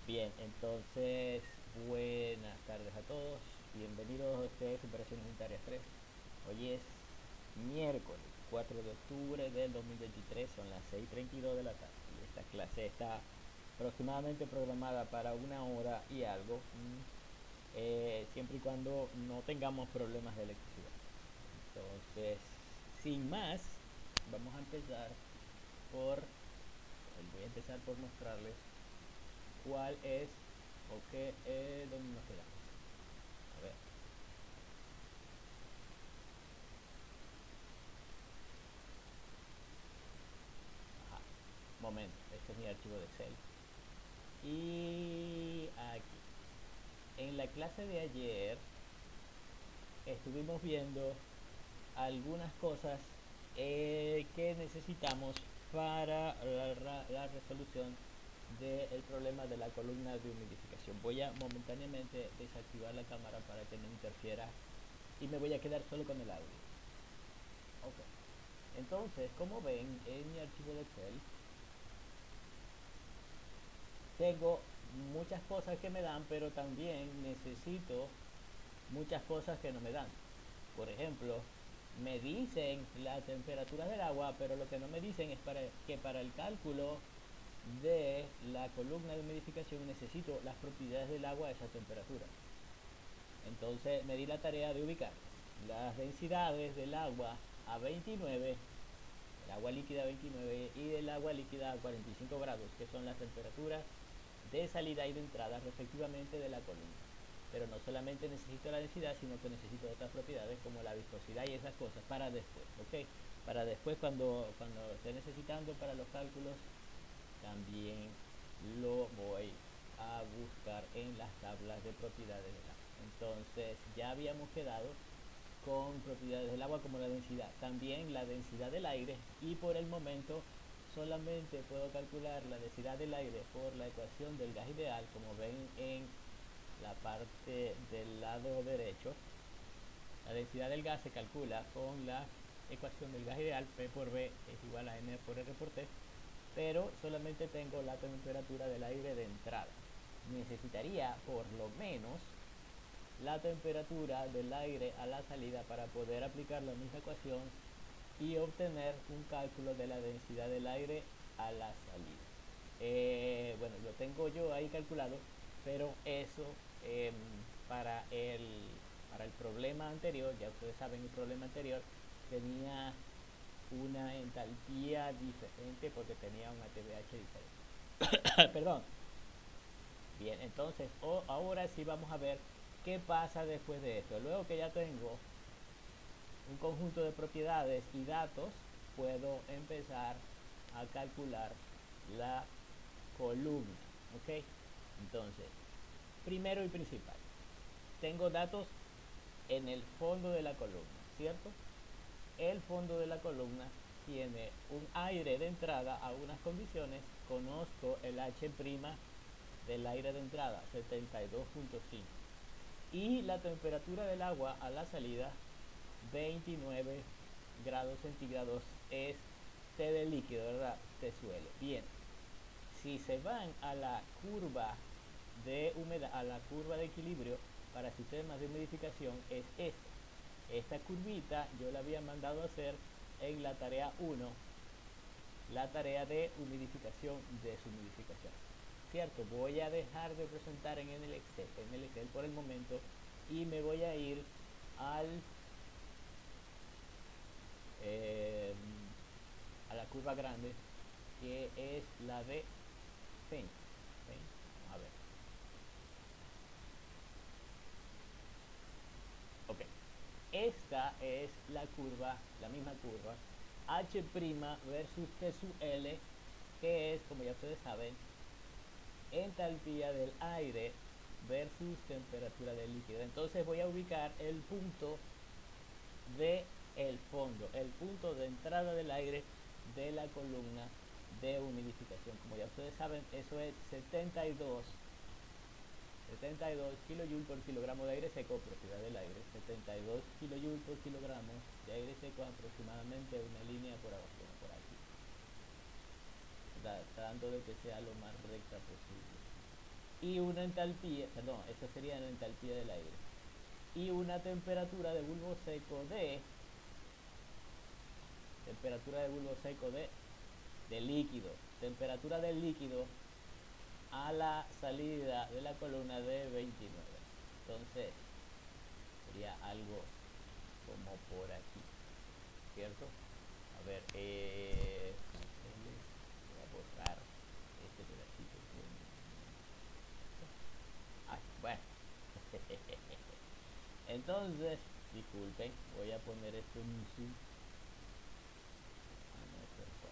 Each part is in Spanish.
Bien, entonces, buenas tardes a todos. Bienvenidos a ustedes, Operaciones Unitarias 3. Hoy es miércoles 4 de octubre del 2023, son las 6:32 de la tarde. Y esta clase está aproximadamente programada para una hora y algo, siempre y cuando no tengamos problemas de electricidad. Entonces, sin más, vamos a empezar por, voy a empezar por mostrarles cuál es o qué es donde nos quedamos. A ver, ajá, momento, este es mi archivo de Excel. Y aquí, en la clase de ayer estuvimos viendo algunas cosas que necesitamos para la resolución del problema de la columna de humidificación. Voy a momentáneamente desactivar la cámara para que no interfiera y me voy a quedar solo con el audio. Ok. Entonces, como ven en mi archivo de Excel, tengo muchas cosas que me dan, pero también necesito muchas cosas que no me dan. Por ejemplo, me dicen la temperatura del agua, pero lo que no me dicen es que para el cálculo de la columna de humidificación necesito las propiedades del agua a esa temperatura. Entonces me di la tarea de ubicar las densidades del agua a 29, el agua líquida a 29 y del agua líquida a 45 grados, que son las temperaturas de salida y de entrada respectivamente de la columna. Pero no solamente necesito la densidad, sino que necesito otras propiedades como la viscosidad y esas cosas para después, ¿ok? Para después cuando esté necesitando para los cálculos, también lo voy a buscar en las tablas de propiedades del agua. Entonces ya habíamos quedado con propiedades del agua como la densidad, también la densidad del aire, y por el momento solamente puedo calcular la densidad del aire por la ecuación del gas ideal, como ven en la parte del lado derecho. La densidad del gas se calcula con la ecuación del gas ideal, P por V es igual a M por R por T, pero solamente tengo la temperatura del aire de entrada. Necesitaría por lo menos la temperatura del aire a la salida para poder aplicar la misma ecuación y obtener un cálculo de la densidad del aire a la salida. Bueno, lo tengo yo ahí calculado, pero eso eh, para, el, para el problema anterior, ya ustedes saben el problema anterior, tenía una entalpía diferente porque tenía un ATBH diferente. Perdón. Bien, entonces ahora sí vamos a ver qué pasa después de esto. Luego que ya tengo un conjunto de propiedades y datos, puedo empezar a calcular la columna. ¿Ok? Entonces, primero y principal, tengo datos en el fondo de la columna, ¿cierto? El fondo de la columna tiene un aire de entrada a unas condiciones. Conozco el H' del aire de entrada, 72.5, y la temperatura del agua a la salida, 29 grados centígrados, es T de líquido, ¿verdad? T suele. Bien, si se van a la curva de humedad, a la curva de equilibrio para sistemas de humidificación, es esta curvita yo la había mandado a hacer en la tarea 1, la tarea de humidificación, deshumidificación. Cierto, voy a dejar de presentar en el Excel por el momento y me voy a ir al eh, a la curva grande, que es la de Paint. A ver, ok, esta es la curva, la misma curva H' versus T sub L, que es, como ya ustedes saben, entalpía del aire versus temperatura del líquido. Entonces voy a ubicar el punto de el fondo, el punto de entrada del aire de la columna de humidificación. Como ya ustedes saben, eso es 72 kJ por kilogramo de aire seco, propiedad del aire. 72 kJ por kilogramo de aire seco, aproximadamente una línea por abajo, por aquí, tratando de que sea lo más recta posible. y una entalpía, perdón, esa sería la entalpía del aire, y una temperatura de bulbo seco de líquido, temperatura del líquido a la salida de la columna de 29. Entonces sería algo como por aquí, ¿cierto? A ver, voy a borrar este pedacito. Ay, bueno. Entonces, disculpen, voy a poner esto en un zoom. Ah, no, esto no.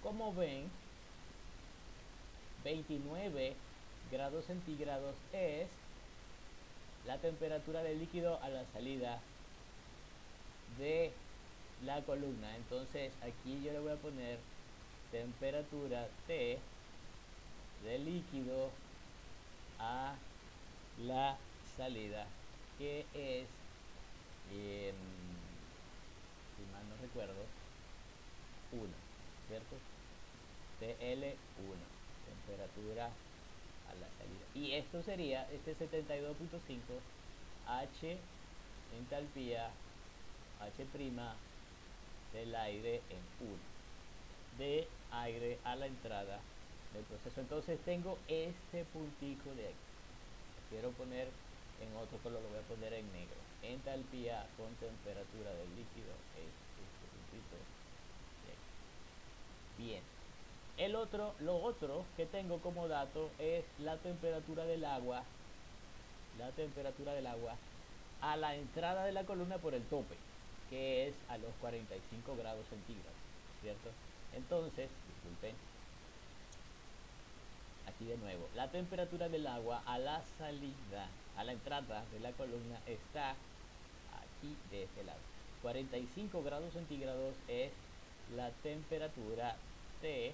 Como ven, 29 grados centígrados es la temperatura del líquido a la salida de la columna. Entonces aquí yo le voy a poner temperatura T del líquido a la salida, que es, eh, si mal no recuerdo, 1, ¿cierto? TL1, temperatura a la salida. Y esto sería este 72.5 H entalpía H' del aire en 1 de aire a la entrada del proceso. Entonces tengo este puntico de aquí. Lo quiero poner en otro color, lo voy a poner en negro. Entalpía con temperatura del líquido es este puntito de aquí. Bien. Lo otro que tengo como dato es la temperatura del agua. La temperatura del agua a la entrada de la columna por el tope, que es a los 45 grados centígrados, ¿cierto? Entonces, disculpen, aquí de nuevo, la temperatura del agua a la salida, a la entrada de la columna está aquí de este lado. 45 grados centígrados es la temperatura T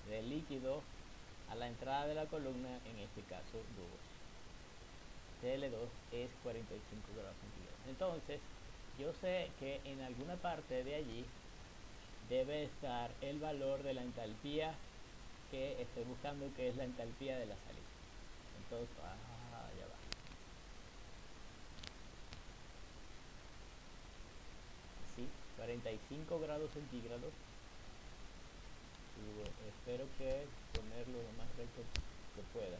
del líquido a la entrada de la columna, en este caso 2. TL2 es 45 grados centígrados. Entonces, yo sé que en alguna parte de allí debe estar el valor de la entalpía que estoy buscando, que es la entalpía de la salida. Entonces, ya va. Sí, 45 grados centígrados. Espero que ponerlo lo más recto que pueda.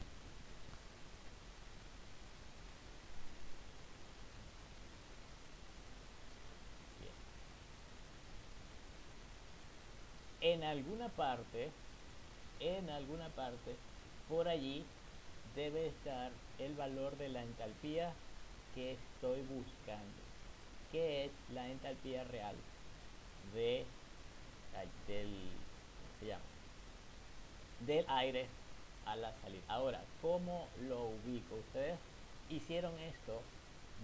Bien. En alguna parte, por allí debe estar el valor de la entalpía que estoy buscando, que es la entalpía real de, del, ¿cómo se llama? Del aire a la salida. Ahora, ¿cómo lo ubico? Ustedes hicieron esto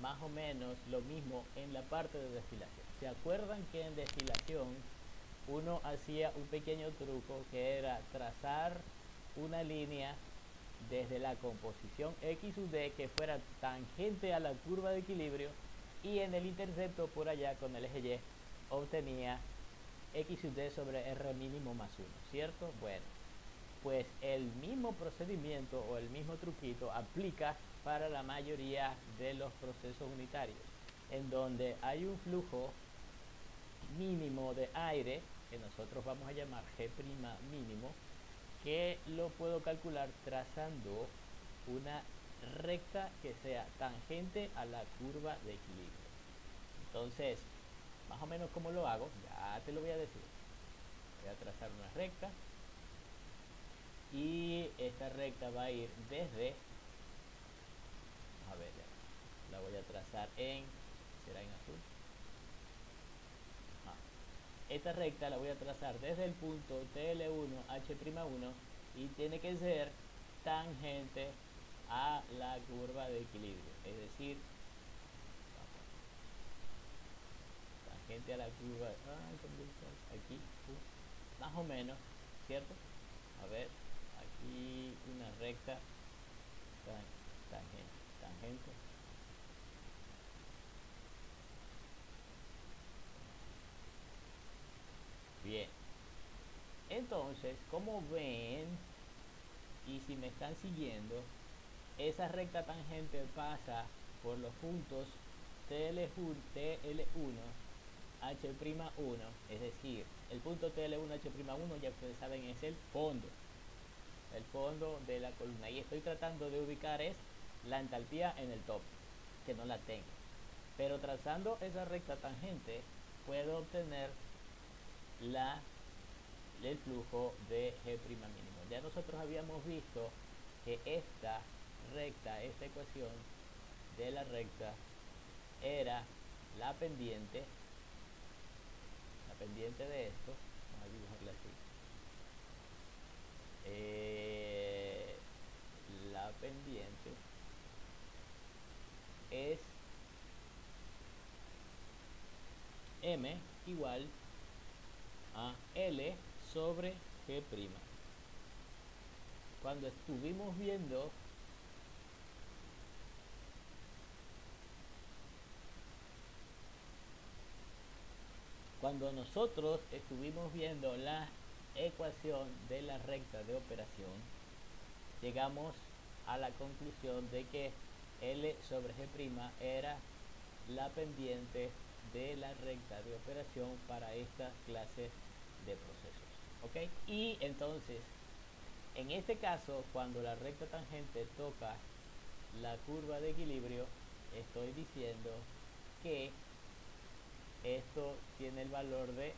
más o menos lo mismo en la parte de destilación. ¿Se acuerdan que en destilación uno hacía un pequeño truco que era trazar una línea desde la composición X sub D que fuera tangente a la curva de equilibrio, y en el intercepto por allá con el eje Y obtenía X sub D sobre R mínimo más 1, ¿cierto? Bueno, pues el mismo procedimiento o el mismo truquito aplica para la mayoría de los procesos unitarios, en donde hay un flujo mínimo de aire que nosotros vamos a llamar G' mínimo, que lo puedo calcular trazando una recta que sea tangente a la curva de equilibrio. Entonces, más o menos como lo hago, ya te lo voy a decir. Voy a trazar una recta y esta recta va a ir desde, a ver, la voy a trazar en, será en azul. Esta recta la voy a trazar desde el punto TL1 H'1 y tiene que ser tangente a la curva de equilibrio, es decir, tangente a la curva, aquí, más o menos, ¿cierto? A ver, aquí una recta tangente, entonces, como ven, y si me están siguiendo, esa recta tangente pasa por los puntos TL1, H'1, es decir, el punto TL1, H'1, ya ustedes saben, es el fondo de la columna. Y estoy tratando de ubicar es la entalpía en el top, que no la tengo. Pero trazando esa recta tangente, puedo obtener el flujo de G' mínimo. Ya nosotros habíamos visto que esta ecuación de la recta era la pendiente de esto. Vamos a dibujarla así. La pendiente es M igual a L sobre G'. Cuando estuvimos viendo cuando nosotros estuvimos viendo la ecuación de la recta de operación, llegamos a la conclusión de que L sobre G' era la pendiente de la recta de operación para esta clase de procesos. ¿Ok? Y entonces, en este caso, cuando la recta tangente toca la curva de equilibrio, estoy diciendo que esto tiene el valor de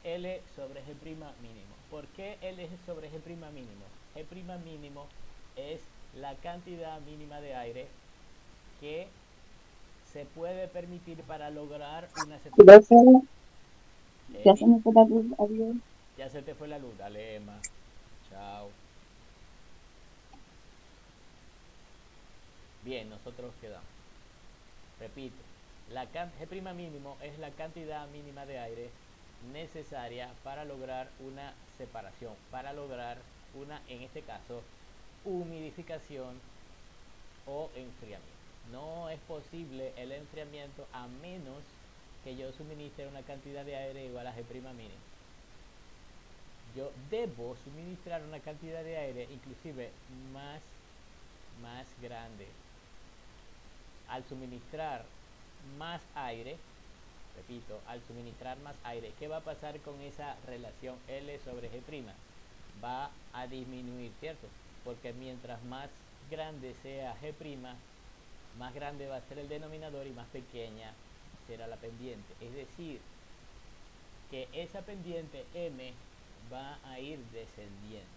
L sobre G' mínimo. ¿Por qué L sobre G' mínimo? G' mínimo es la cantidad mínima de aire que se puede permitir para lograr una separación. Ya se me fue la luz, adiós. Ya se te fue la luz, dale Emma. Chao. Bien, nosotros quedamos. Repito, G' mínimo es la cantidad mínima de aire necesaria para lograr una separación, para lograr una, en este caso, humidificación o enfriamiento. No es posible el enfriamiento a menos que yo suministre una cantidad de aire igual a G' mínimo. Yo debo suministrar una cantidad de aire inclusive más grande. Al suministrar más aire, repito, al suministrar más aire, ¿qué va a pasar con esa relación L sobre G'? Va a disminuir, ¿cierto? Porque mientras más grande sea G', más grande va a ser el denominador y más pequeña será la pendiente. Es decir, que esa pendiente M va a ir descendiendo.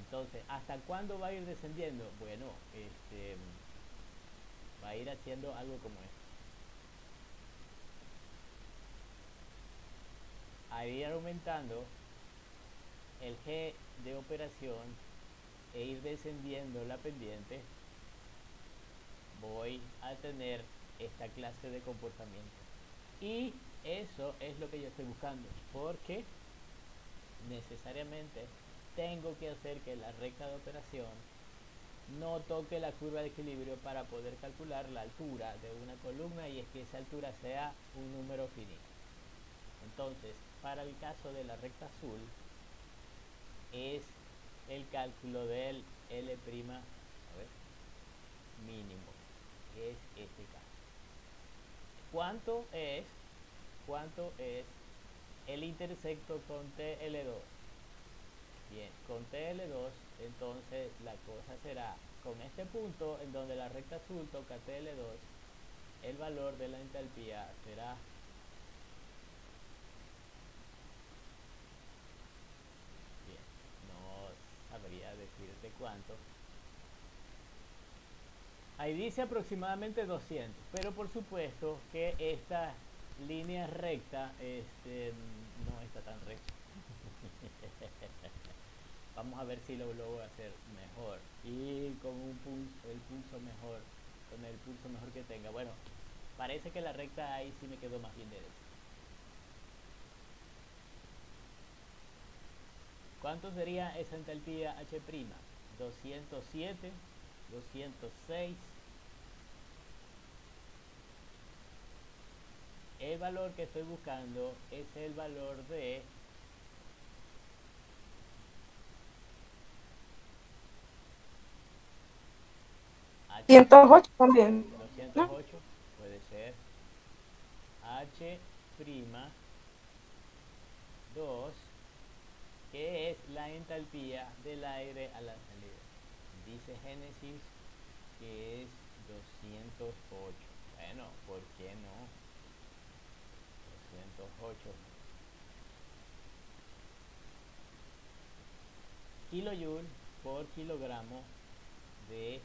Entonces, ¿hasta cuándo va a ir descendiendo? Bueno, va a ir haciendo algo como esto. A ir aumentando el G de operación e ir descendiendo la pendiente, voy a tener esta clase de comportamiento. Y eso es lo que yo estoy buscando, porque necesariamente tengo que hacer que la recta de operación no toque la curva de equilibrio para poder calcular la altura de una columna, y es que esa altura sea un número finito. Entonces, para el caso de la recta azul, es el cálculo del L' mínimo, que es este caso. ¿Cuánto es el intersecto con TL2? Bien, con TL2, entonces la cosa será, con este punto en donde la recta azul toca TL2, el valor de la entalpía será bien, no sabría decirte cuánto. Ahí dice aproximadamente 200, pero por supuesto que esta línea recta no está tan recta. Vamos a ver si lo logro hacer mejor y con el pulso mejor, con el pulso mejor que tenga. Bueno, parece que la recta ahí sí me quedó más bien derecha. ¿Cuánto sería esa entalpía H'? 207, 206. El valor que estoy buscando es el valor de H', 108 también, ¿no? 208, puede ser H' 2, que es la entalpía del aire a la salida. Dice Génesis que es 208. Bueno, ¿por qué no? 208 kilojoule por kilogramo de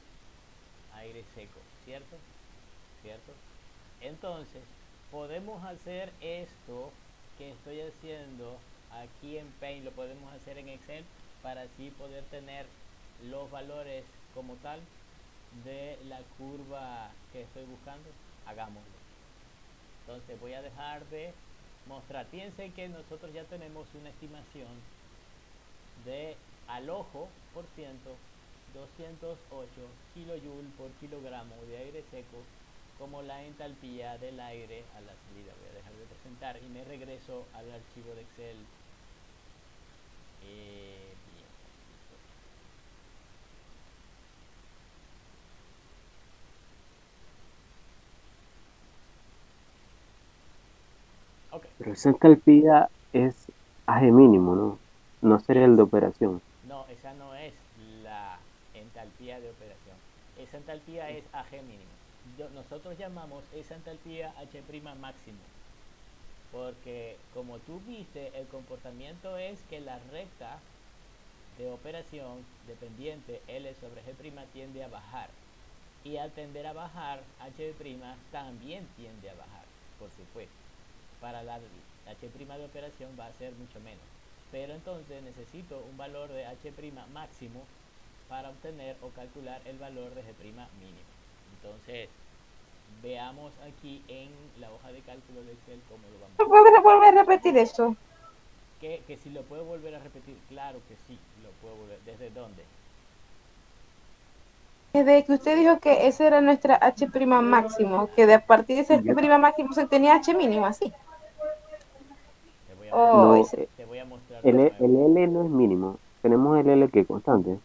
aire seco, ¿cierto? ¿Cierto? Entonces, podemos hacer esto que estoy haciendo aquí en Paint, lo podemos hacer en Excel para así poder tener los valores como tal de la curva que estoy buscando. Hagámoslo. Entonces voy a dejar de mostrar. Fíjense que nosotros ya tenemos una estimación de al ojo por ciento 208 kilojoule por kilogramo de aire seco como la entalpía del aire a la salida. Voy a dejar de presentar y me regreso al archivo de Excel. Bien. Ok. Pero esa entalpía es AG mínimo, ¿no? No sería el de operación. No, esa no es la entalpía de operación. Esa entalpía es AG mínimo. Nosotros llamamos esa entalpía H' máximo. Porque como tú viste, el comportamiento es que la recta de operación dependiente L sobre G' tiende a bajar. Y al tender a bajar, H' también tiende a bajar, por supuesto. Para la H' de operación va a ser mucho menos. Pero entonces necesito un valor de H' máximo para obtener o calcular el valor de G' mínimo. Entonces, veamos aquí en la hoja de cálculo de Excel cómo lo vamos a hacer. ¿Puedes volver a repetir eso? Que si lo puedo volver a repetir, claro que sí, lo puedo volver. ¿Desde dónde? Desde que usted dijo que esa era nuestra H' máximo, que de a partir de ese Y yo, H' máximo se tenía H mínimo, así. Te voy a Oh, mostrar, no, ese. te voy a mostrar de el nuevo. L no es mínimo. Tenemos el L que es constante.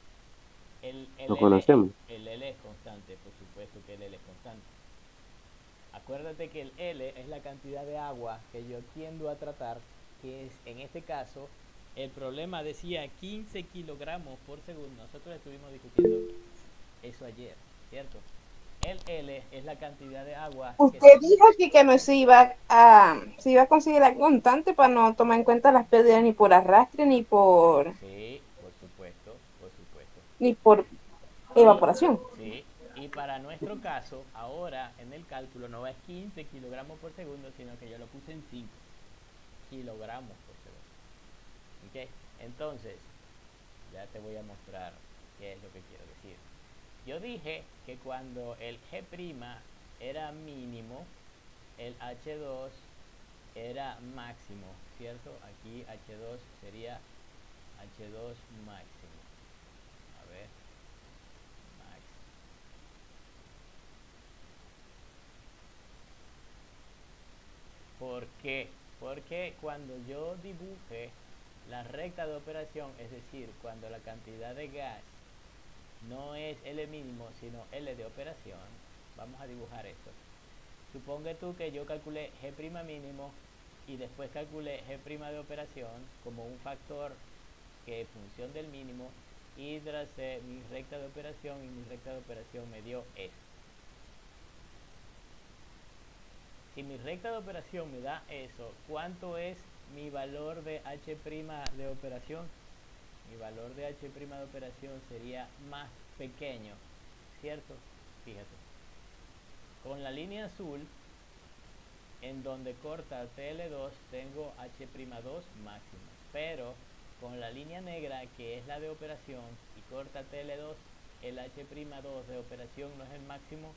El Lo L, conocemos. el L es constante, por supuesto que el L es constante. Acuérdate que el L es la cantidad de agua que yo tiendo a tratar, que es en este caso, el problema decía 15 kilogramos por segundo. Nosotros estuvimos discutiendo eso ayer, ¿cierto? El L es la cantidad de agua que Usted se... dijo que no se iba a considerar constante para no tomar en cuenta las pérdidas ni por arrastre Sí, por supuesto, por supuesto. ni por Y, evaporación. sí, y para nuestro caso, ahora en el cálculo no es 15 kilogramos por segundo, sino que yo lo puse en 5 kilogramos por segundo. ¿Ok? Entonces, ya te voy a mostrar qué es lo que quiero decir. Yo dije que cuando el G' era mínimo, el H2 era máximo, ¿cierto? Aquí H2 sería H2 máximo. A ver, máximo. ¿Por qué? Porque cuando yo dibuje la recta de operación, es decir, cuando la cantidad de gas no es L mínimo, sino L de operación, vamos a dibujar esto. Suponga tú que yo calculé G' mínimo y después calculé G' de operación como un factor que es función del mínimo y tracé mi recta de operación y mi recta de operación me dio esto. Si mi recta de operación me da eso, ¿cuánto es mi valor de H' de operación? Mi valor de H' de operación sería más pequeño, ¿cierto? Fíjate. Con la línea azul, en donde corta TL2, tengo H'2 máximo. Pero con la línea negra, que es la de operación, y corta TL2, el H'2 de operación no es el máximo,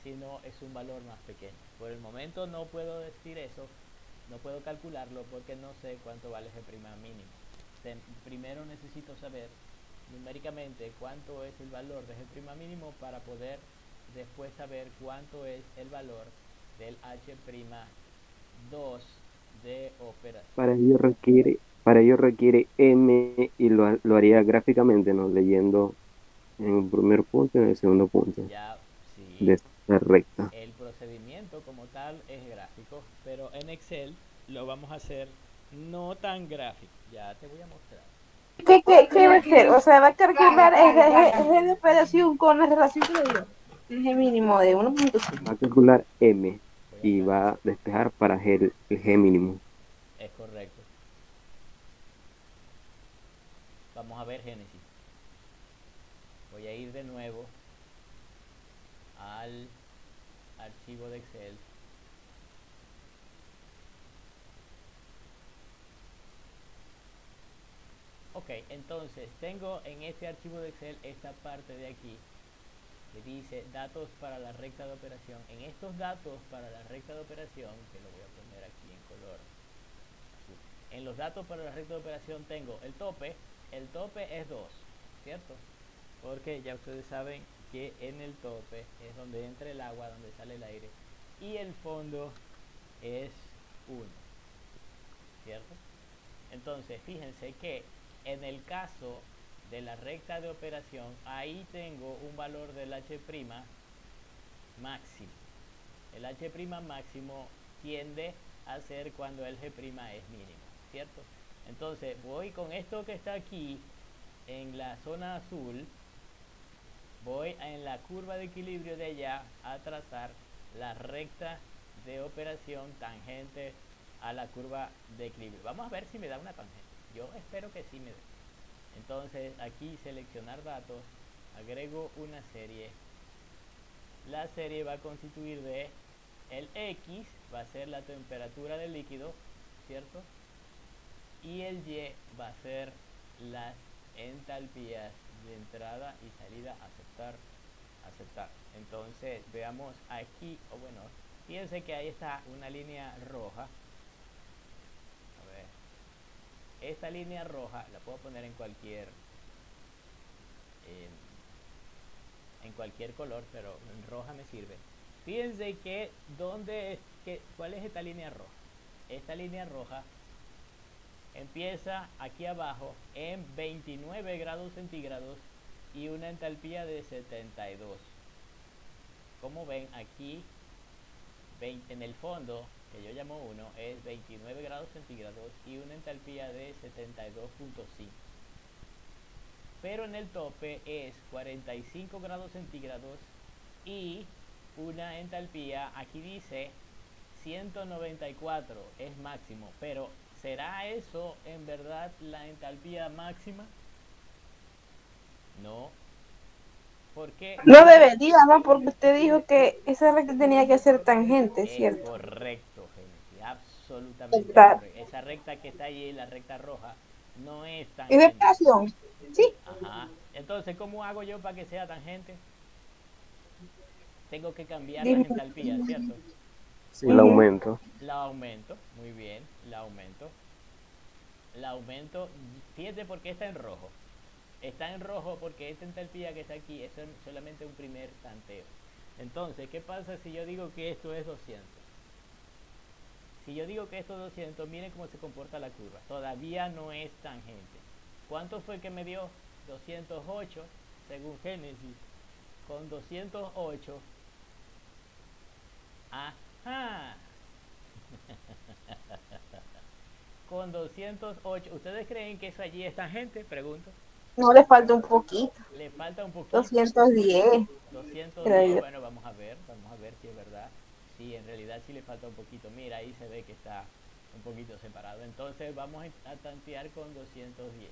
sino es un valor más pequeño. Por el momento no puedo decir eso, no puedo calcularlo porque no sé cuánto vale G' mínimo. Primero necesito saber numéricamente cuánto es el valor de G' mínimo para poder después saber cuánto es el valor del H'2 de operación. Para ello requiere M y lo haría gráficamente, ¿no? Leyendo en el primer punto y en el segundo punto Ya, de sí, esta recta. el procedimiento como tal es gráfico, pero en Excel lo vamos a hacer no tan gráfico. Ya te voy a mostrar. ¿Qué va a hacer? O sea, va a calcular el de operación con la relación que le dio. El G mínimo de 1.5. Va a calcular M Voy a y va a actualizar. despejar para el G mínimo. Es correcto. Vamos a ver Génesis. Voy a ir de nuevo al archivo de Excel. Ok, entonces tengo en este archivo de Excel esta parte de aquí que dice datos para la recta de operación. En estos datos para la recta de operación, que lo voy a poner aquí en color azul, en los datos para la recta de operación tengo el tope es 2, ¿cierto? Porque ya ustedes saben que en el tope es donde entra el agua, donde sale el aire, y el fondo es 1, ¿cierto? Entonces fíjense que en el caso de la recta de operación, ahí tengo un valor del H' máximo. El H' máximo tiende a ser cuando el G' es mínimo, ¿cierto? Entonces voy con esto que está aquí en la zona azul, voy en la curva de equilibrio de allá a trazar la recta de operación tangente a la curva de equilibrio. Vamos a ver si me da una tangente. Yo espero que sí me dé. Entonces aquí seleccionar datos, agrego una serie. La serie va a constituir de el X, va a ser la temperatura del líquido, ¿cierto? Y el Y va a ser las entalpías de entrada y salida, aceptar. Entonces veamos aquí, o bueno, fíjense que ahí está una línea roja. A ver, esta línea roja la puedo poner en cualquier color, pero en roja me sirve. Fíjense que ¿cuál es esta línea roja? Esta línea roja empieza aquí abajo en 29 grados centígrados y una entalpía de 72. Como ven aquí, en el fondo, que yo llamo 1, es 29 grados centígrados y una entalpía de 72.5. Pero en el tope es 45 grados centígrados y una entalpía, aquí dice 194 es máximo, pero ¿será eso en verdad la entalpía máxima? No. ¿Por qué? No debería, ¿no? Porque usted dijo que esa recta tenía que ser tangente, Es ¿cierto? correcto, Génesis, absolutamente Está. correcto. Esa recta que está allí, la recta roja, no es ¿Es de tangente. operación? Sí. Ajá. Entonces, ¿cómo hago yo para que sea tangente? Tengo que cambiar las Dime. entalpías, ¿cierto? Sí, el Ujú. aumento. La aumento, muy bien, la aumento. La aumento, fíjate por qué está en rojo. Está en rojo porque esta entalpía que está aquí es solamente un primer tanteo. Entonces, ¿qué pasa si yo digo que esto es 200? Si yo digo que esto es 200, miren cómo se comporta la curva. Todavía no es tangente. ¿Cuánto fue que me dio? 208, según Génesis. Con 208. Ajá. Con 208. ¿Ustedes creen que eso allí es tangente? Pregunto. No le falta un poquito. Le falta un poquito. 210, 210, creo yo. bueno, vamos a ver si es verdad. Sí, en realidad sí le falta un poquito. Mira, ahí se ve que está un poquito separado. Entonces vamos a tantear con 210.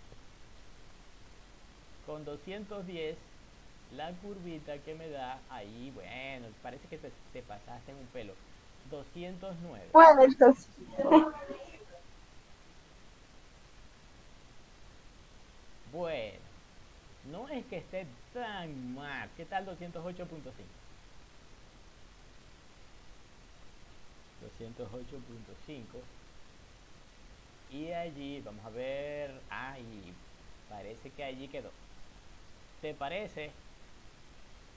Con 210, la curvita que me da ahí, bueno, parece que te pasaste en un pelo. 209. Bueno, entonces, Bueno, no es que esté tan mal. ¿Qué tal 208.5? 208.5. Y allí, vamos a ver. Ahí, parece que allí quedó. ¿Te parece?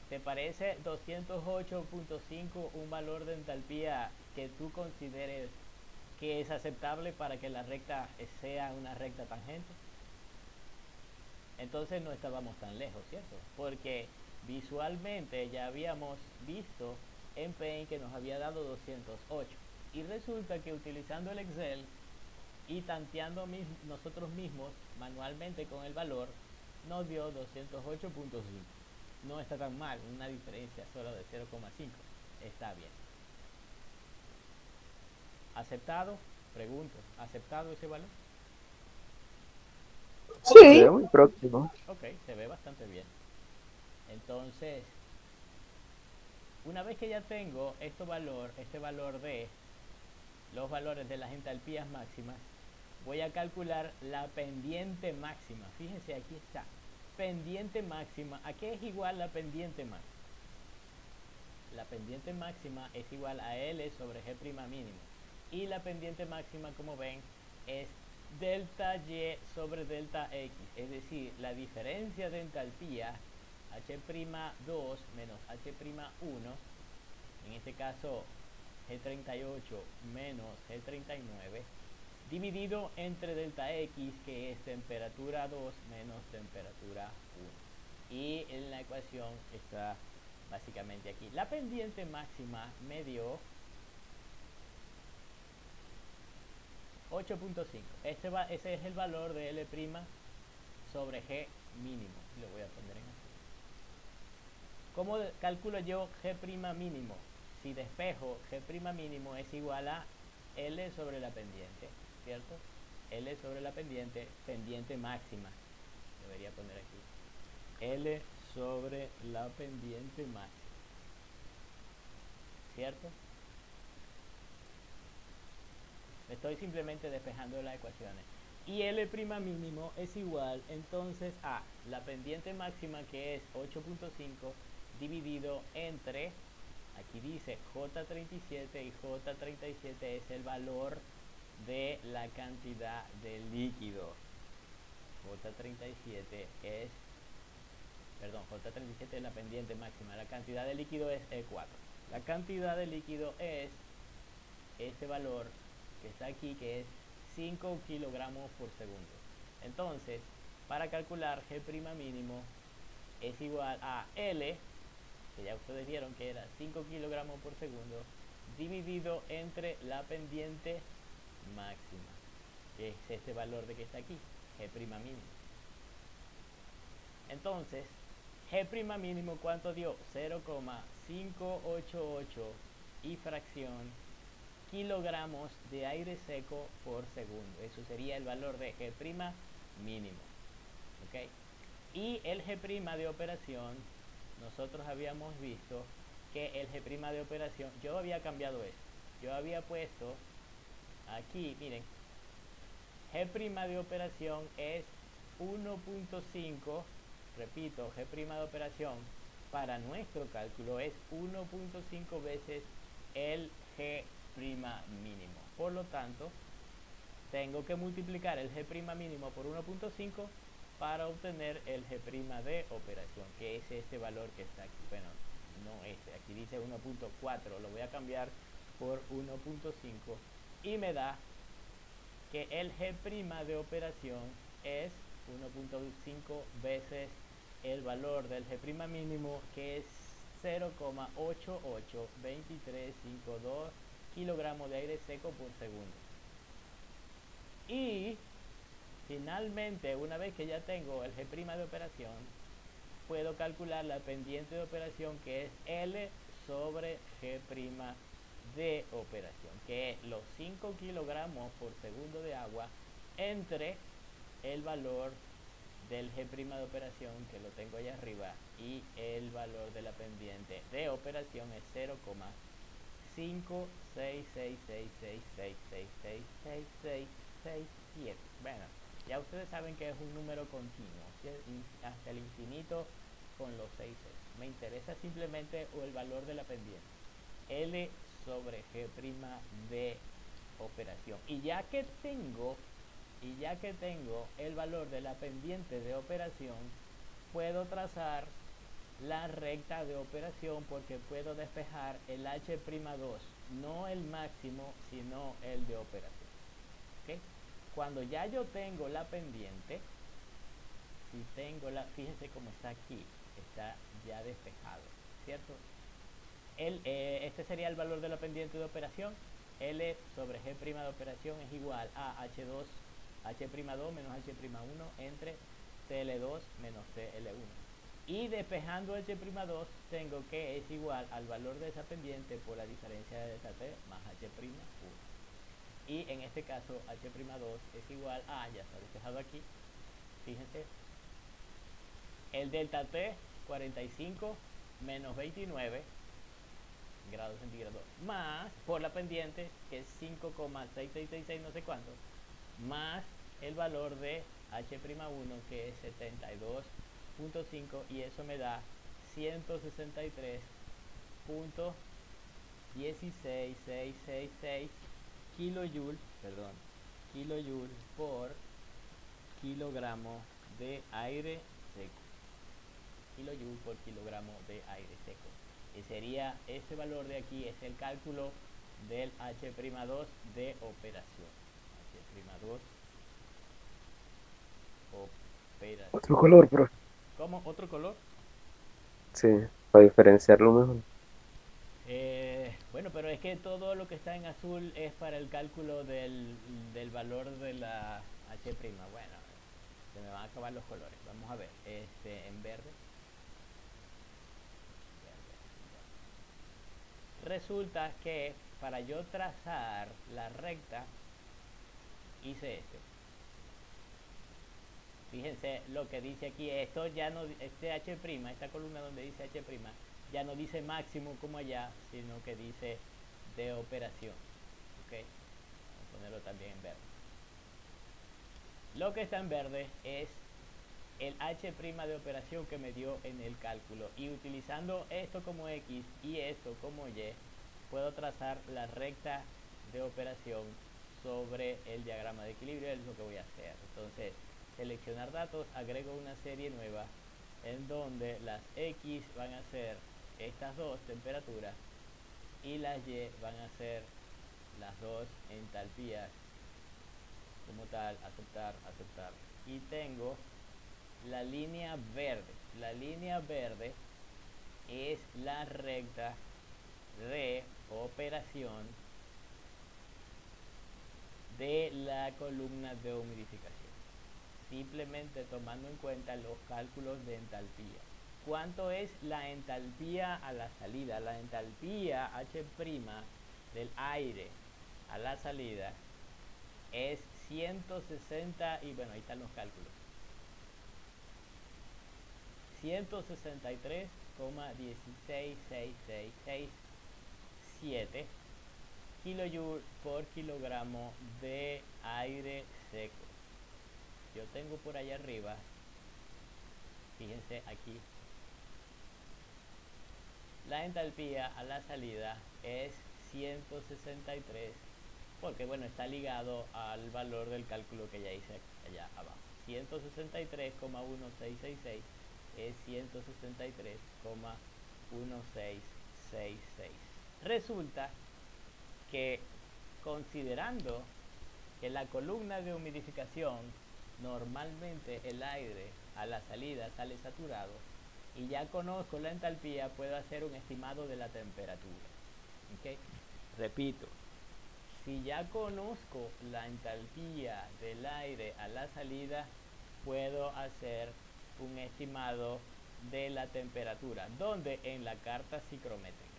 ¿Te parece 208.5 un valor de entalpía que tú consideres que es aceptable para que la recta sea una recta tangente? Entonces no estábamos tan lejos, ¿cierto? Porque visualmente ya habíamos visto en Paint que nos había dado 208. Y resulta que utilizando el Excel y tanteando nosotros mismos manualmente con el valor, nos dio 208.5. No está tan mal, una diferencia solo de 0,5. Está bien. ¿Aceptado? Pregunto, ¿aceptado ese valor? Se Sí. ve muy próximo. Ok, se ve bastante bien. Entonces, una vez que ya tengo este valor de los valores de las entalpías máximas, voy a calcular la pendiente máxima. Fíjense, aquí está. Pendiente máxima. ¿A qué es igual la pendiente máxima? La pendiente máxima es igual a L sobre G' mínimo. Y la pendiente máxima, como ven, es delta Y sobre delta X. Es decir, la diferencia de entalpía H'2 menos H'1, en este caso G38 menos G39, dividido entre delta X, que es temperatura 2 menos temperatura 1. Y en la ecuación está básicamente aquí. La pendiente máxima me dio 8.5. Ese es el valor de L' sobre G mínimo. Lo voy a poner en aquí. ¿Cómo calculo yo G' mínimo? Si despejo, G' mínimo es igual a L sobre la pendiente, ¿cierto? L sobre la pendiente, pendiente máxima. Debería poner aquí. L sobre la pendiente máxima. ¿Cierto? Estoy simplemente despejando las ecuaciones. Y L' mínimo es igual entonces a la pendiente máxima, que es 8.5, dividido entre, aquí dice J37, y J37 es el valor de la cantidad de líquido. J37 es la pendiente máxima. La cantidad de líquido es E4. La cantidad de líquido es este valor que está aquí, que es 5 kilogramos por segundo. Entonces, para calcular G' mínimo es igual a L, que ya ustedes vieron que era 5 kilogramos por segundo, dividido entre la pendiente máxima, que es este valor de que está aquí, G' mínimo. Entonces, G' mínimo, ¿cuánto dio? 0,588 y fracción kilogramos de aire seco por segundo. Eso sería el valor de G' mínimo. ¿Ok? Y el G' de operación, nosotros habíamos visto que el G' de operación, yo había cambiado esto. Yo había puesto aquí, miren, G' de operación es 1.5, repito, G' de operación para nuestro cálculo es 1.5 veces el G' mínimo. Por lo tanto, tengo que multiplicar el G' mínimo por 1.5 para obtener el G' de operación, que es este valor que está aquí. Bueno, no este, aquí dice 1.4, lo voy a cambiar por 1.5 y me da que el G' de operación es 1.5 veces el valor del G' mínimo, que es 0,882352 kilogramos de aire seco por segundo. Y finalmente, una vez que ya tengo el G' de operación, puedo calcular la pendiente de operación, que es L sobre G' de operación, que es los 5 kilogramos por segundo de agua entre el valor del G' de operación, que lo tengo allá arriba, y el valor de la pendiente de operación es 0,56666666667. Bueno, ya ustedes saben que es un número continuo, ¿sí? Hasta el infinito con los 6. Me interesa simplemente el valor de la pendiente, L sobre G' de operación. Y ya que tengo el valor de la pendiente de operación, puedo trazar la recta de operación porque puedo despejar el H'2, no el máximo, sino el de operación. ¿Okay? Cuando ya yo tengo la pendiente, si tengo fíjense cómo está aquí, está ya despejado, ¿cierto? Este sería el valor de la pendiente de operación. L sobre G' de operación es igual a H2, H'2 menos H'1 entre CL2 menos CL1. Y despejando H'2 tengo que es igual al valor de esa pendiente por la diferencia de delta T más H'1. Y en este caso H'2 es igual a, ya está despejado aquí, fíjense, el delta T 45 menos 29 grados centígrados más por la pendiente que es 5,666 no sé cuánto, más el valor de H'1 que es 72.5 y eso me da 163.16666 kilojoule, kilojoule por kilogramo de aire seco. Kilojoule por kilogramo de aire seco. Y sería ese valor de aquí, es el cálculo del H'2 de operación. H'2 operación. Otro color, bro. ¿Cómo? ¿Otro color? Sí, para diferenciarlo mejor. Bueno, pero es que todo lo que está en azul es para el cálculo del valor de la H'. Bueno, se me van a acabar los colores. Vamos a ver, en verde. Resulta que para yo trazar la recta hice esto. Fíjense lo que dice aquí, esto ya no, este H', esta columna donde dice H', ya no dice máximo como allá, sino que dice de operación. ¿Ok? Vamos a ponerlo también en verde. Lo que está en verde es el H' de operación que me dio en el cálculo. Y utilizando esto como X y esto como Y, puedo trazar la recta de operación sobre el diagrama de equilibrio. Es lo que voy a hacer. Entonces, seleccionar datos, agrego una serie nueva en donde las X van a ser estas dos temperaturas y las Y van a ser las dos entalpías como tal, aceptar, aceptar. Y tengo la línea verde. La línea verde es la recta de operación de la columna de humidificación, simplemente tomando en cuenta los cálculos de entalpía. ¿Cuánto es la entalpía a la salida? La entalpía H' del aire a la salida es 160, y bueno, ahí están los cálculos. 163,16667 kilojoule por kilogramo de aire seco. Yo tengo por allá arriba, fíjense aquí, la entalpía a la salida es 163, porque bueno, está ligado al valor del cálculo que ya hice allá abajo. 163,1666 es 163,1666. Resulta que, considerando que la columna de humidificación normalmente el aire a la salida sale saturado y ya conozco la entalpía, puedo hacer un estimado de la temperatura. ¿Okay? Repito, si ya conozco la entalpía del aire a la salida, puedo hacer un estimado de la temperatura, donde en la carta psicométrica.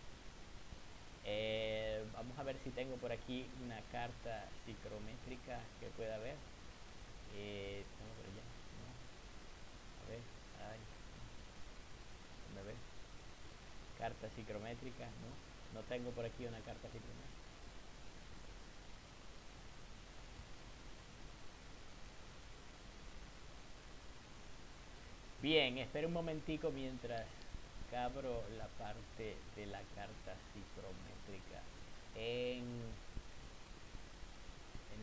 Vamos a ver si tengo por aquí una carta psicométrica que pueda ver. Tengo por allá, ¿no? A ver, ay, déjame ver. Carta psicométrica, ¿no? No tengo por aquí una carta psicométrica. Bien, espera un momentico mientras abro la parte de la carta psicométrica en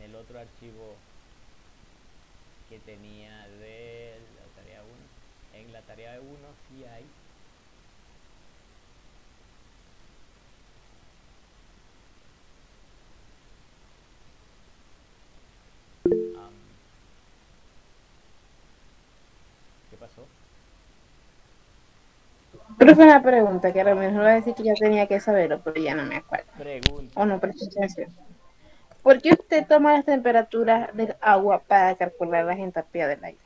el otro archivo que tenía de la tarea 1. En la tarea de uno sí hay. am, ¿Qué pasó? Profe, una pregunta que a lo mejor va a decir que ya tenía que saberlo, pero ya no me acuerdo. O Pregunte. no presté atención. ¿Por qué usted toma las temperaturas del agua para calcular las entalpías del aire?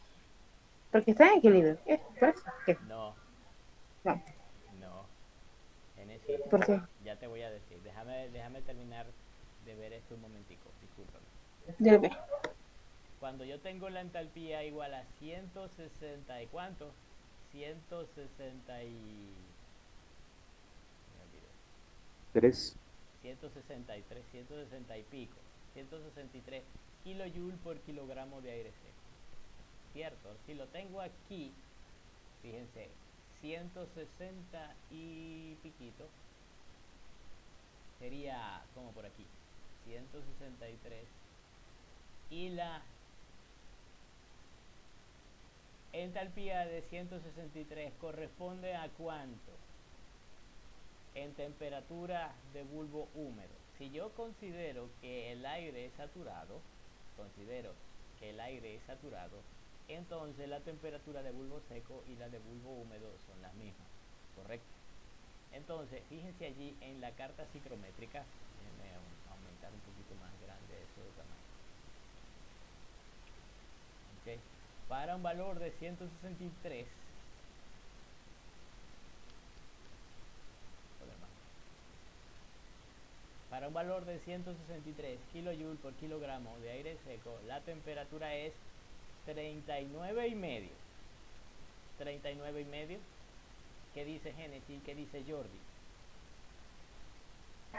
Porque está en equilibrio. ¿Qué? ¿Por eso? ¿Qué? No, No. no. Génesis, ¿Por qué? ya te voy a decir. Déjame terminar de ver esto un momentico. Discúlpame. Debe. Cuando yo tengo la entalpía igual a 160 y cuánto, 160 y... me olvidé. 3. 163, 160 y pico, 163 kilojoule por kilogramo de aire seco. ¿Cierto? Si lo tengo aquí, fíjense, 160 y piquito, sería como por aquí, 163. Y la entalpía de 163 corresponde a cuánto en temperatura de bulbo húmedo. Si yo considero que el aire es saturado, entonces la temperatura de bulbo seco y la de bulbo húmedo son las mismas, ¿correcto? Entonces, fíjense allí en la carta psicométrica, déjenme aumentar un poquito más grande eso de tamaño. ¿Okay? Para un valor de 163, para un valor de 163 kilojoule por kilogramo de aire seco, la temperatura es 39 y medio. 39 y medio. ¿Qué dice Génesis? ¿Qué dice Jordi?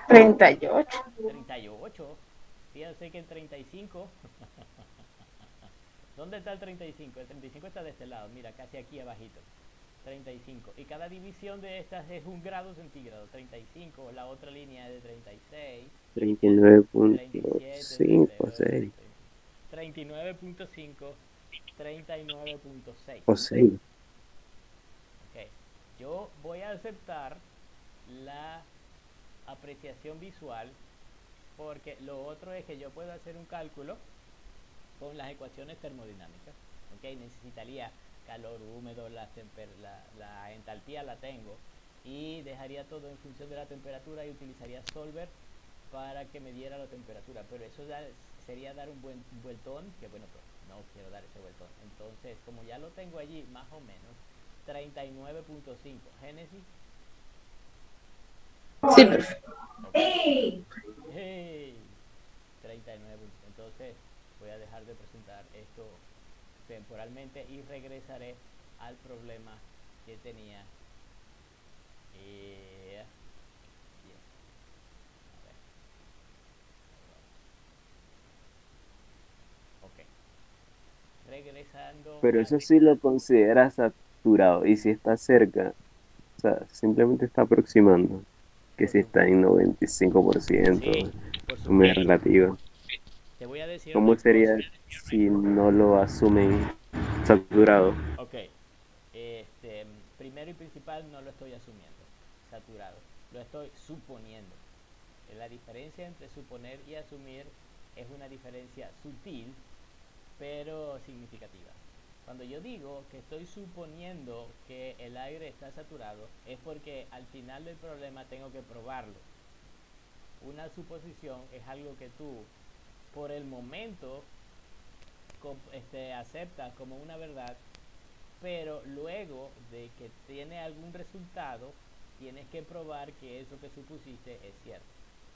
38. 38. Fíjense que el 35. ¿Dónde está el 35? El 35 está de este lado, mira, casi aquí abajito. 35. Y cada división de estas es 1 grado centígrado. 35. La otra línea es de 36. 39.5, 6. 39.5, 39.6. O 6. Ok. Yo voy a aceptar la apreciación visual porque lo otro es que yo puedo hacer un cálculo con las ecuaciones termodinámicas. Ok, necesitaría calor húmedo, la entalpía la tengo y dejaría todo en función de la temperatura y utilizaría Solver para que me diera la temperatura, pero eso sería dar un buen vueltón, que bueno, pues no quiero dar ese vueltón. Entonces, como ya lo tengo allí, más o menos, 39.5. Génesis. Sí, profe. Okay. Hey. 39. Entonces, voy a dejar de presentar esto temporalmente y regresaré al problema que tenía. Ok. Regresando. Pero eso sí lo considera saturado. Y si está cerca, o sea, simplemente está aproximando. Que si está en 95%, Sí, por humedad supuesto. relativa. Te voy a decir ¿Cómo una cosa. sería si no lo asumen saturado? Ok. Primero y principal no lo estoy asumiendo saturado. Lo estoy suponiendo. La diferencia entre suponer y asumir es una diferencia sutil, pero significativa. Cuando yo digo que estoy suponiendo que el aire está saturado, es porque al final del problema tengo que probarlo. Una suposición es algo que tú, por el momento, aceptas como una verdad, pero luego de que tiene algún resultado, tienes que probar que eso que supusiste es cierto.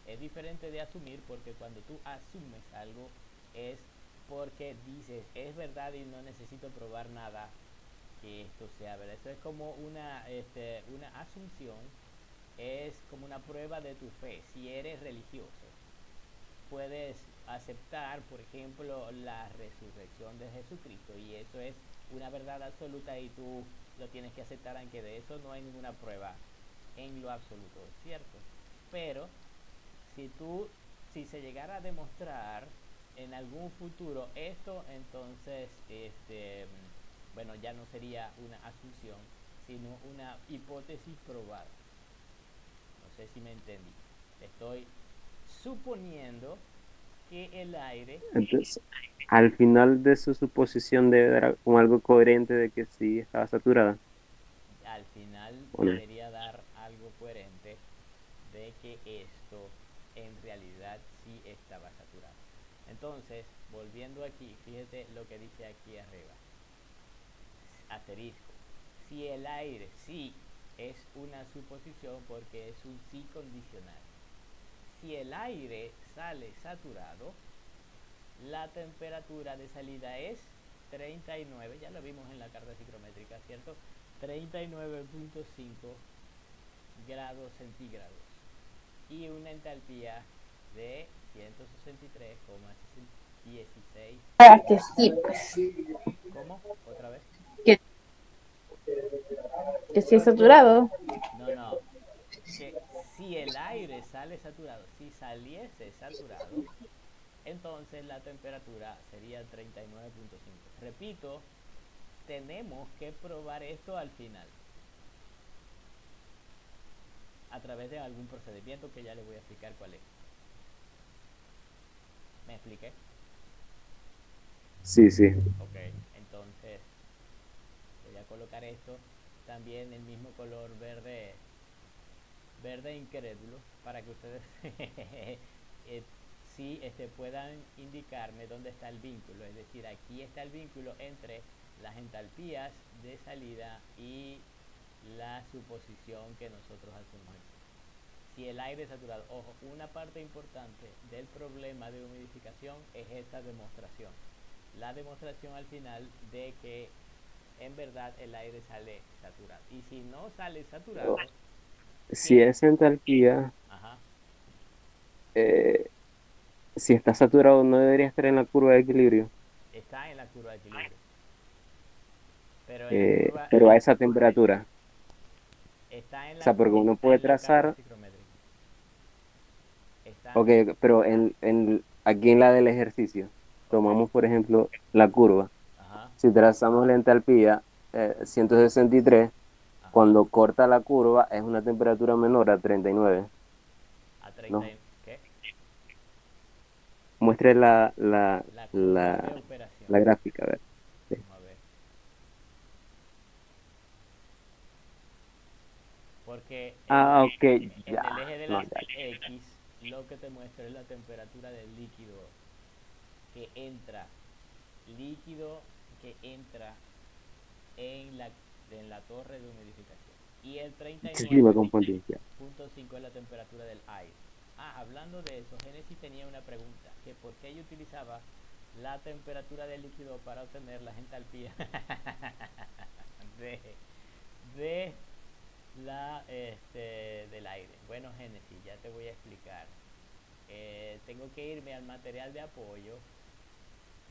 Es diferente de asumir, porque cuando tú asumes algo es porque dices es verdad y no necesito probar nada que esto sea verdad. Eso es como una asunción, es como una prueba de tu fe. Si eres religioso, puedes aceptar, por ejemplo, la resurrección de Jesucristo y eso es una verdad absoluta y tú lo tienes que aceptar, aunque de eso no hay ninguna prueba en lo absoluto, es cierto. Pero si se llegara a demostrar en algún futuro esto, entonces bueno, ya no sería una asunción, sino una hipótesis probada. No sé si me entendí. Estoy suponiendo que el aire, Entonces, al final de su suposición debe dar como algo coherente de que sí estaba saturada, al final ¿o no? debería dar algo coherente de que esto en realidad sí estaba saturado. Entonces, volviendo aquí, fíjate lo que dice aquí arriba. Asterisco. Si el aire sí es una suposición porque es un sí condicional. Si el aire sale saturado, la temperatura de salida es 39, ya lo vimos en la carta psicométrica, ¿cierto? 39.5 grados centígrados y una entalpía de 163,16. Ah, que sí, pues, ¿Cómo? ¿Otra vez? que, que sí es saturado. No, no. Que si el aire sale saturado, si saliese saturado, entonces la temperatura sería 39.5. Repito, tenemos que probar esto al final, a través de algún procedimiento que ya les voy a explicar cuál es. ¿Me expliqué? Sí, sí. Ok, entonces voy a colocar esto también el mismo color verde, verde incrédulo, para que ustedes sí puedan indicarme dónde está el vínculo. Es decir, aquí está el vínculo entre las entalpías de salida y la suposición que nosotros hacemos aquí. Si el aire es saturado, ojo, una parte importante del problema de humidificación es esta demostración. La demostración al final de que en verdad el aire sale saturado. Y si no sale saturado, Si ¿qué? es entalpía, Ajá. eh, si está saturado, no debería estar en la curva de equilibrio, Está en la curva de equilibrio. Pero en la curva, pero a esa temperatura. está en O la sea, porque curva, uno está puede en la carta trazar, psicométrica. Está, ok, pero aquí en la del ejercicio, ok. tomamos por ejemplo la curva. Ajá, Si trazamos la entalpía 163, ajá. cuando corta la curva es una temperatura menor a 39, A 30, ¿no? ¿qué? Muestre La curva de la, operación. la gráfica, a ver. Sí. Vamos a ver. Porque Ah, ok, en ya. el eje de No, las ya. X, lo que te muestra es la temperatura del líquido que entra, líquido que entra en la torre de humidificación. Y el Sí, sí, me 39.5 confundí, ya. es la temperatura del aire. Ah, hablando de eso, Génesis tenía una pregunta, que por qué yo utilizaba la temperatura del líquido para obtener las entalpías de, de del aire. Bueno, Génesis, ya te voy a explicar. Tengo que irme al material de apoyo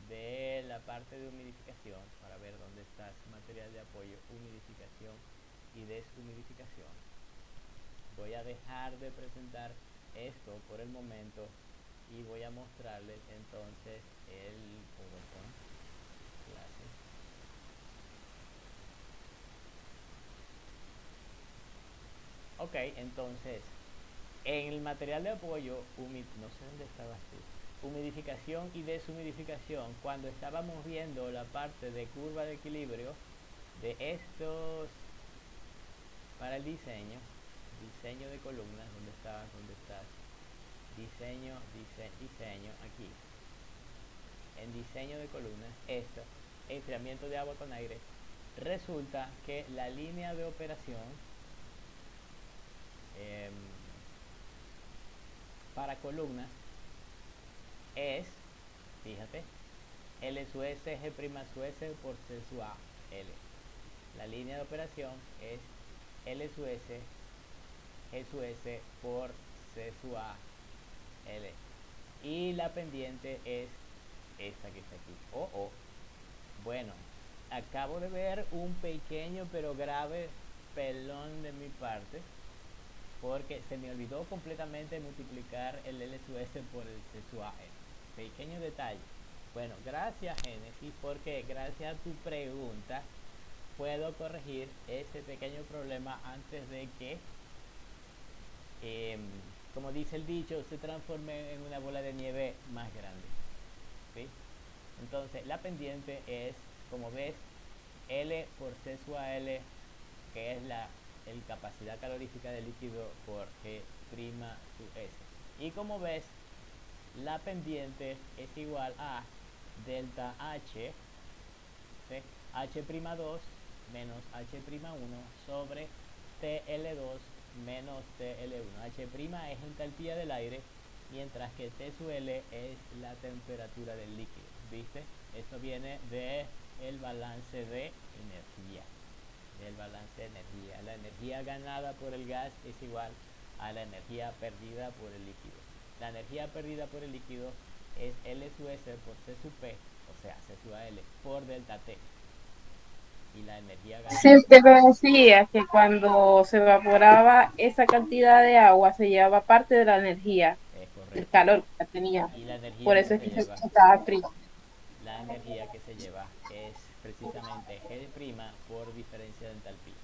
de la parte de humidificación para ver dónde está su material de apoyo, humidificación y deshumidificación. Voy a dejar de presentar esto por el momento y voy a mostrarles entonces el PowerPoint clase. Ok, entonces en el material de apoyo, no sé dónde estabas tú, humidificación y deshumidificación, cuando estábamos viendo la parte de curva de equilibrio de estos para el diseño, diseño de columnas, ¿dónde estás? ¿Dónde estás? Diseño, diseño, aquí. En diseño de columnas, esto, enfriamiento de agua con aire, resulta que la línea de operación para columnas es, fíjate, L su S, G prima su S por C su A, L. La línea de operación es L su S, G su S por C su A, L. Y la pendiente es esta que está aquí, O. Bueno, acabo de ver un pequeño pero grave pelón de mi parte, porque se me olvidó completamente multiplicar el L sub S por el C sub A. Pequeño detalle. Bueno, gracias Génesis, porque gracias a tu pregunta puedo corregir ese pequeño problema antes de que, como dice el dicho, se transforme en una bola de nieve más grande. ¿Sí? Entonces la pendiente es, como ves, L por C sub a L, que es el capacidad calorífica del líquido por G' sub S. Y como ves, la pendiente es igual a delta H, ¿sí? H'2 menos H'1 sobre TL2 menos TL1. H' es entalpía del aire, mientras que T sub L es la temperatura del líquido. ¿Viste? Esto viene del balance de energía. Del balance de energía. La energía ganada por el gas es igual a la energía perdida por el líquido. La energía perdida por el líquido es L sub S por C sub P, o sea, C sub L, por delta T. Y la energía ganada... Sí, usted me decía que cuando se evaporaba esa cantidad de agua se llevaba parte de la energía, Es el correcto. calor que tenía. Y la energía Por que eso es se que se lleva, estaba frío. la energía que se lleva es precisamente G' por diferencia de entalpía.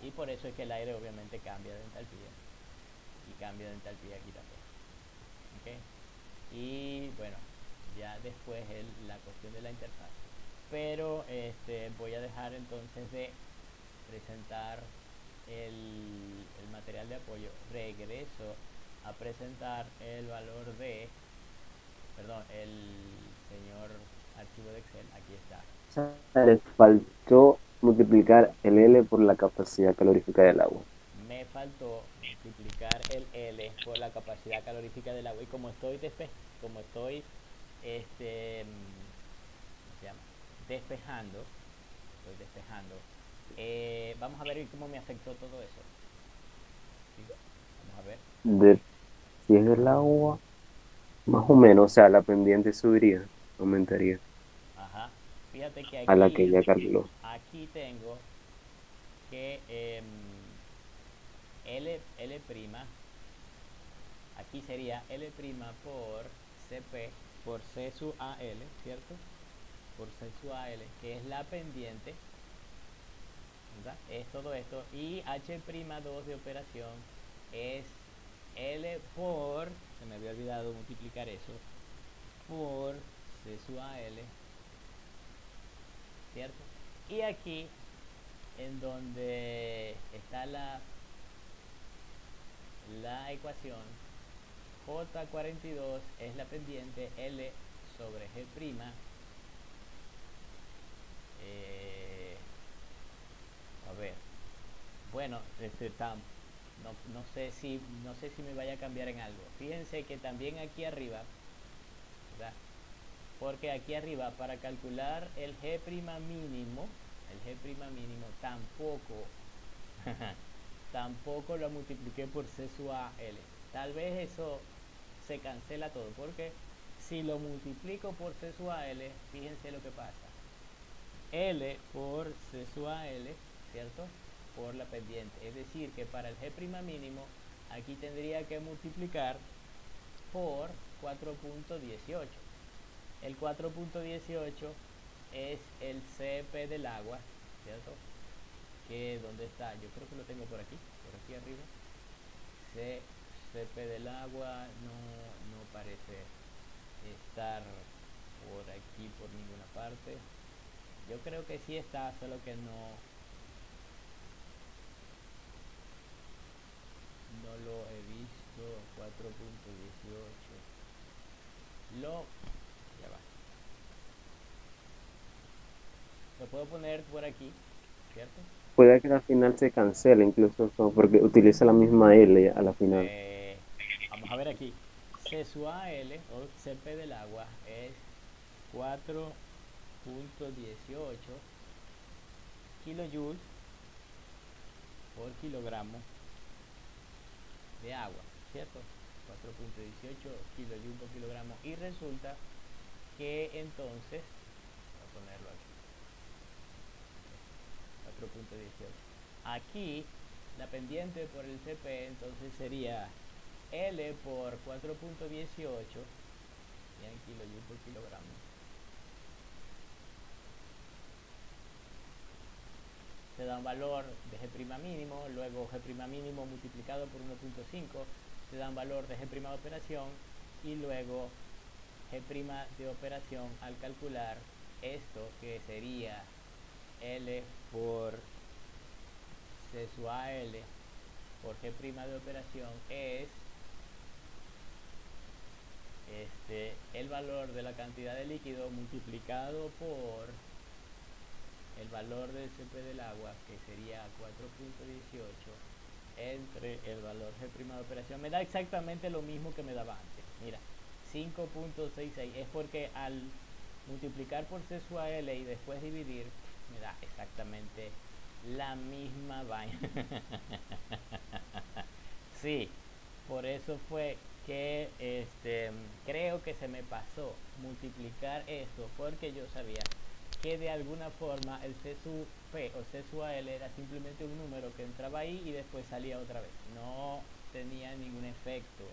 Y por eso es que el aire obviamente cambia de entalpía. Y cambia de entalpía aquí también. ¿Okay? Y bueno, ya después la cuestión de la interfaz. Pero voy a dejar entonces de presentar el material de apoyo. Regreso a presentar el valor de, perdón, el señor archivo de Excel. Aquí está. O sea, les faltó multiplicar el L por la capacidad calorífica del agua. Me faltó multiplicar el L por la capacidad calorífica del agua. Y como estoy ¿cómo se llama? Despejando, vamos a ver cómo me afectó todo eso. ¿Sí? Vamos a ver. Si es del agua, más o menos, o sea, la pendiente subiría, aumentaría Ajá. Fíjate que a la que ya calculó. aquí tengo que L', aquí sería L' por CP por C sub AL, ¿cierto? Por C sub AL, que es la pendiente, ¿verdad? Es todo esto. Y H'2 de operación es L por, se me había olvidado multiplicar eso, por C sub AL, ¿cierto? Y aquí, en donde está la ecuación, J42 es la pendiente, L sobre G', a ver, bueno, no sé si me vaya a cambiar en algo. Fíjense que también aquí arriba, ¿verdad? Porque aquí arriba, para calcular el G' mínimo, tampoco lo multipliqué por C sub A L. Tal vez eso se cancela todo, porque si lo multiplico por C sub A L, fíjense lo que pasa. L por C sub A L, ¿cierto? Por la pendiente. Es decir, que para el G' mínimo, aquí tendría que multiplicar por 4.18. El 4.18 es el CP del agua, ¿cierto? Que ¿dónde está? Yo creo que lo tengo por aquí arriba. CP del agua no parece estar por aquí por ninguna parte. Yo creo que sí está, solo que no lo he visto. 4.18 ya va, lo puedo poner por aquí, ¿cierto? Puede que al final se cancele, incluso porque utiliza la misma L a la final. Vamos a ver aquí. C sub AL o CP del agua es 4.18 kilojoules por kilogramo de agua, ¿cierto? 4.18 kilojoules por kilogramo. Y resulta que entonces, voy a ponerlo aquí, 4.18. Aquí la pendiente por el CP entonces sería L por 4.18 en kilojoules por kilogramo un valor de G' mínimo, luego G' mínimo multiplicado por 1.5 te da un valor de G' de operación, y luego G' de operación al calcular esto, que sería L por C sub AL por G' de operación, es el valor de la cantidad de líquido multiplicado por el valor del CP del agua, que sería 4.18, entre el valor G' de operación. Me da exactamente lo mismo que me daba antes. Mira, 5.66. Es porque al multiplicar por C sub AL y después dividir, me da exactamente la misma vaina. Sí, por eso fue que creo que se me pasó multiplicar esto, porque yo sabía que de alguna forma el C sub P o C sub AL era simplemente un número que entraba ahí y después salía otra vez. No tenía ningún efecto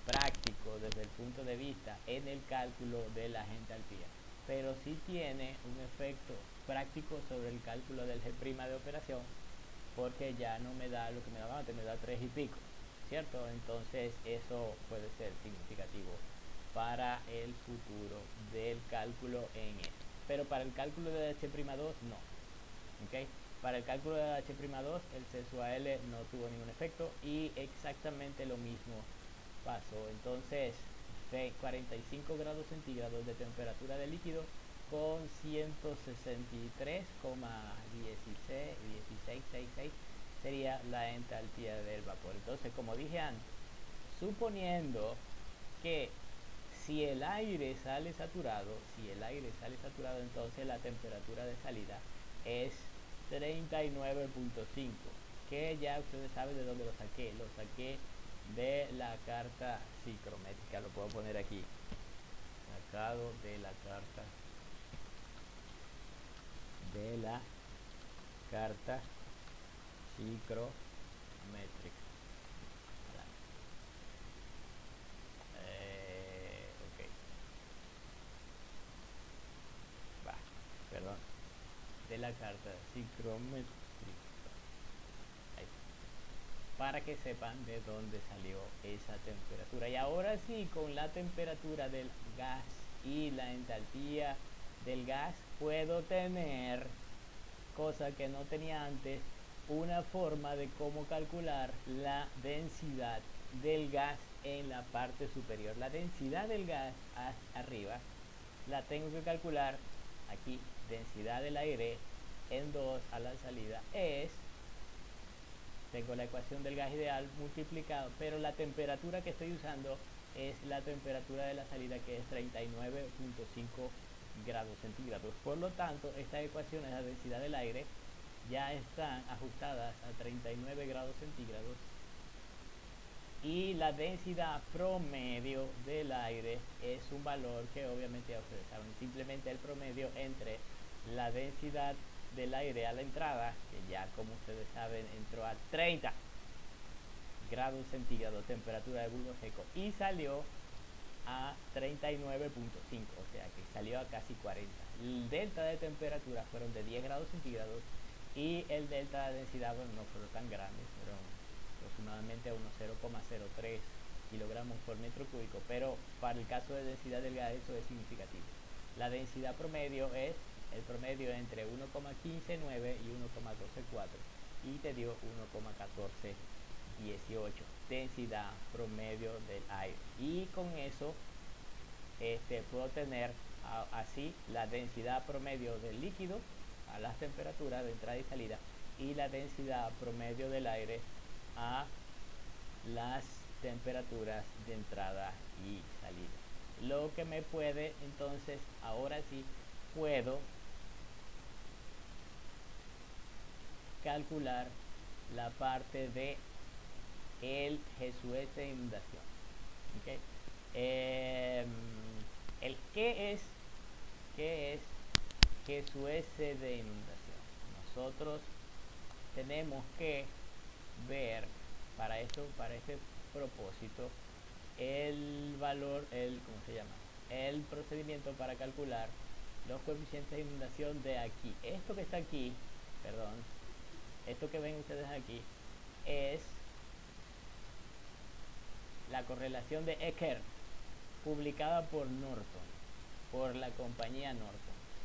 práctico desde el punto de vista en el cálculo de la entalpía, pero sí tiene un efecto práctico sobre el cálculo del G' de operación, porque ya no me da lo que me daba antes, me da 3 y pico, ¿cierto? Entonces eso puede ser significativo para el futuro del cálculo en esto, pero para el cálculo de H'2 no, ¿ok? Para el cálculo de H'2 el C sub AL no tuvo ningún efecto, y exactamente lo mismo pasó. Entonces 45 grados centígrados de temperatura de líquido con 163,1666 sería la entalpía del vapor. Entonces, como dije antes, suponiendo que si el aire sale saturado, entonces la temperatura de salida es 39.5, que ya ustedes saben de dónde lo saqué. Lo saqué de la carta psicrométrica. Lo puedo poner aquí, sacado de la carta psicrométrica. Ok, va, perdón, de la carta psicrométrica, para que sepan de dónde salió esa temperatura. Y ahora sí, con la temperatura del gas y la entalpía del gas, puedo tener, cosa que no tenía antes, una forma de cómo calcular la densidad del gas en la parte superior. La densidad del gas arriba la tengo que calcular aquí. Densidad del aire en 2 a la salida tengo la ecuación del gas ideal multiplicado, pero la temperatura que estoy usando es la temperatura de la salida, que es 39.5 grados centígrados. Por lo tanto, estas ecuaciones de la densidad del aire ya están ajustadas a 39 grados centígrados, y la densidad promedio del aire es un valor que obviamente ya ustedes saben, simplemente el promedio entre la densidad del aire a la entrada, que ya como ustedes saben entró a 30 grados centígrados temperatura de bulbo seco, y salió a 39.5, o sea que salió a casi 40. El delta de temperatura fueron de 10 grados centígrados, y el delta de densidad, bueno, no fueron tan grandes, fueron aproximadamente a unos 0,03 kilogramos por metro cúbico, pero para el caso de densidad del gas eso es significativo. La densidad promedio es el promedio entre 1,159 y 1,124, y te dio 1,1418 densidad promedio del aire. Y con eso puedo tener así la densidad promedio del líquido a las temperaturas de entrada y salida, y la densidad promedio del aire a las temperaturas de entrada y salida. Lo que me puede, entonces, ahora sí puedo calcular la parte de el GSUS de inundación. ¿Okay? El qué es GSUS de inundación. Nosotros tenemos que ver para esto, para este propósito, el valor, ¿cómo se llama? El procedimiento para calcular los coeficientes de inundación de aquí. Esto que está aquí, perdón, esto que ven ustedes aquí es la correlación de Eckert, publicada por Norton, por la compañía Norton.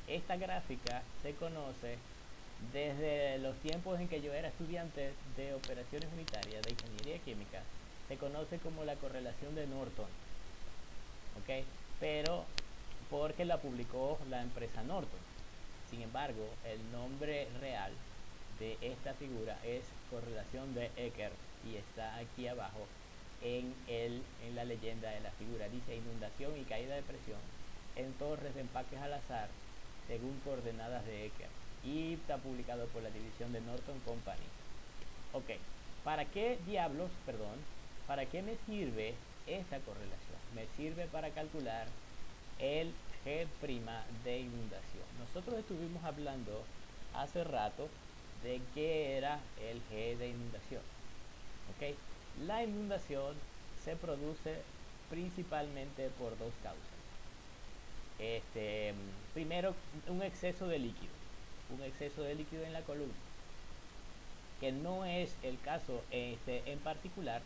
Esta gráfica se conoce desde los tiempos en que yo era estudiante de operaciones unitarias de ingeniería química. Se conoce como la correlación de Norton, ¿ok? Pero porque la publicó la empresa Norton. Sin embargo, el nombre real de esta figura es correlación de Eckert y está aquí abajo en la leyenda de la figura. Dice inundación y caída de presión en torres de empaques al azar según coordenadas de Eckert, y está publicado por la división de Norton Company. Ok, ¿para qué diablos, para qué me sirve esta correlación? Me sirve para calcular el G' de inundación. Nosotros estuvimos hablando hace rato de qué era el G de inundación. ¿Ok? La inundación se produce principalmente por dos causas. Primero, un exceso de líquido en la columna, que no es el caso en particular,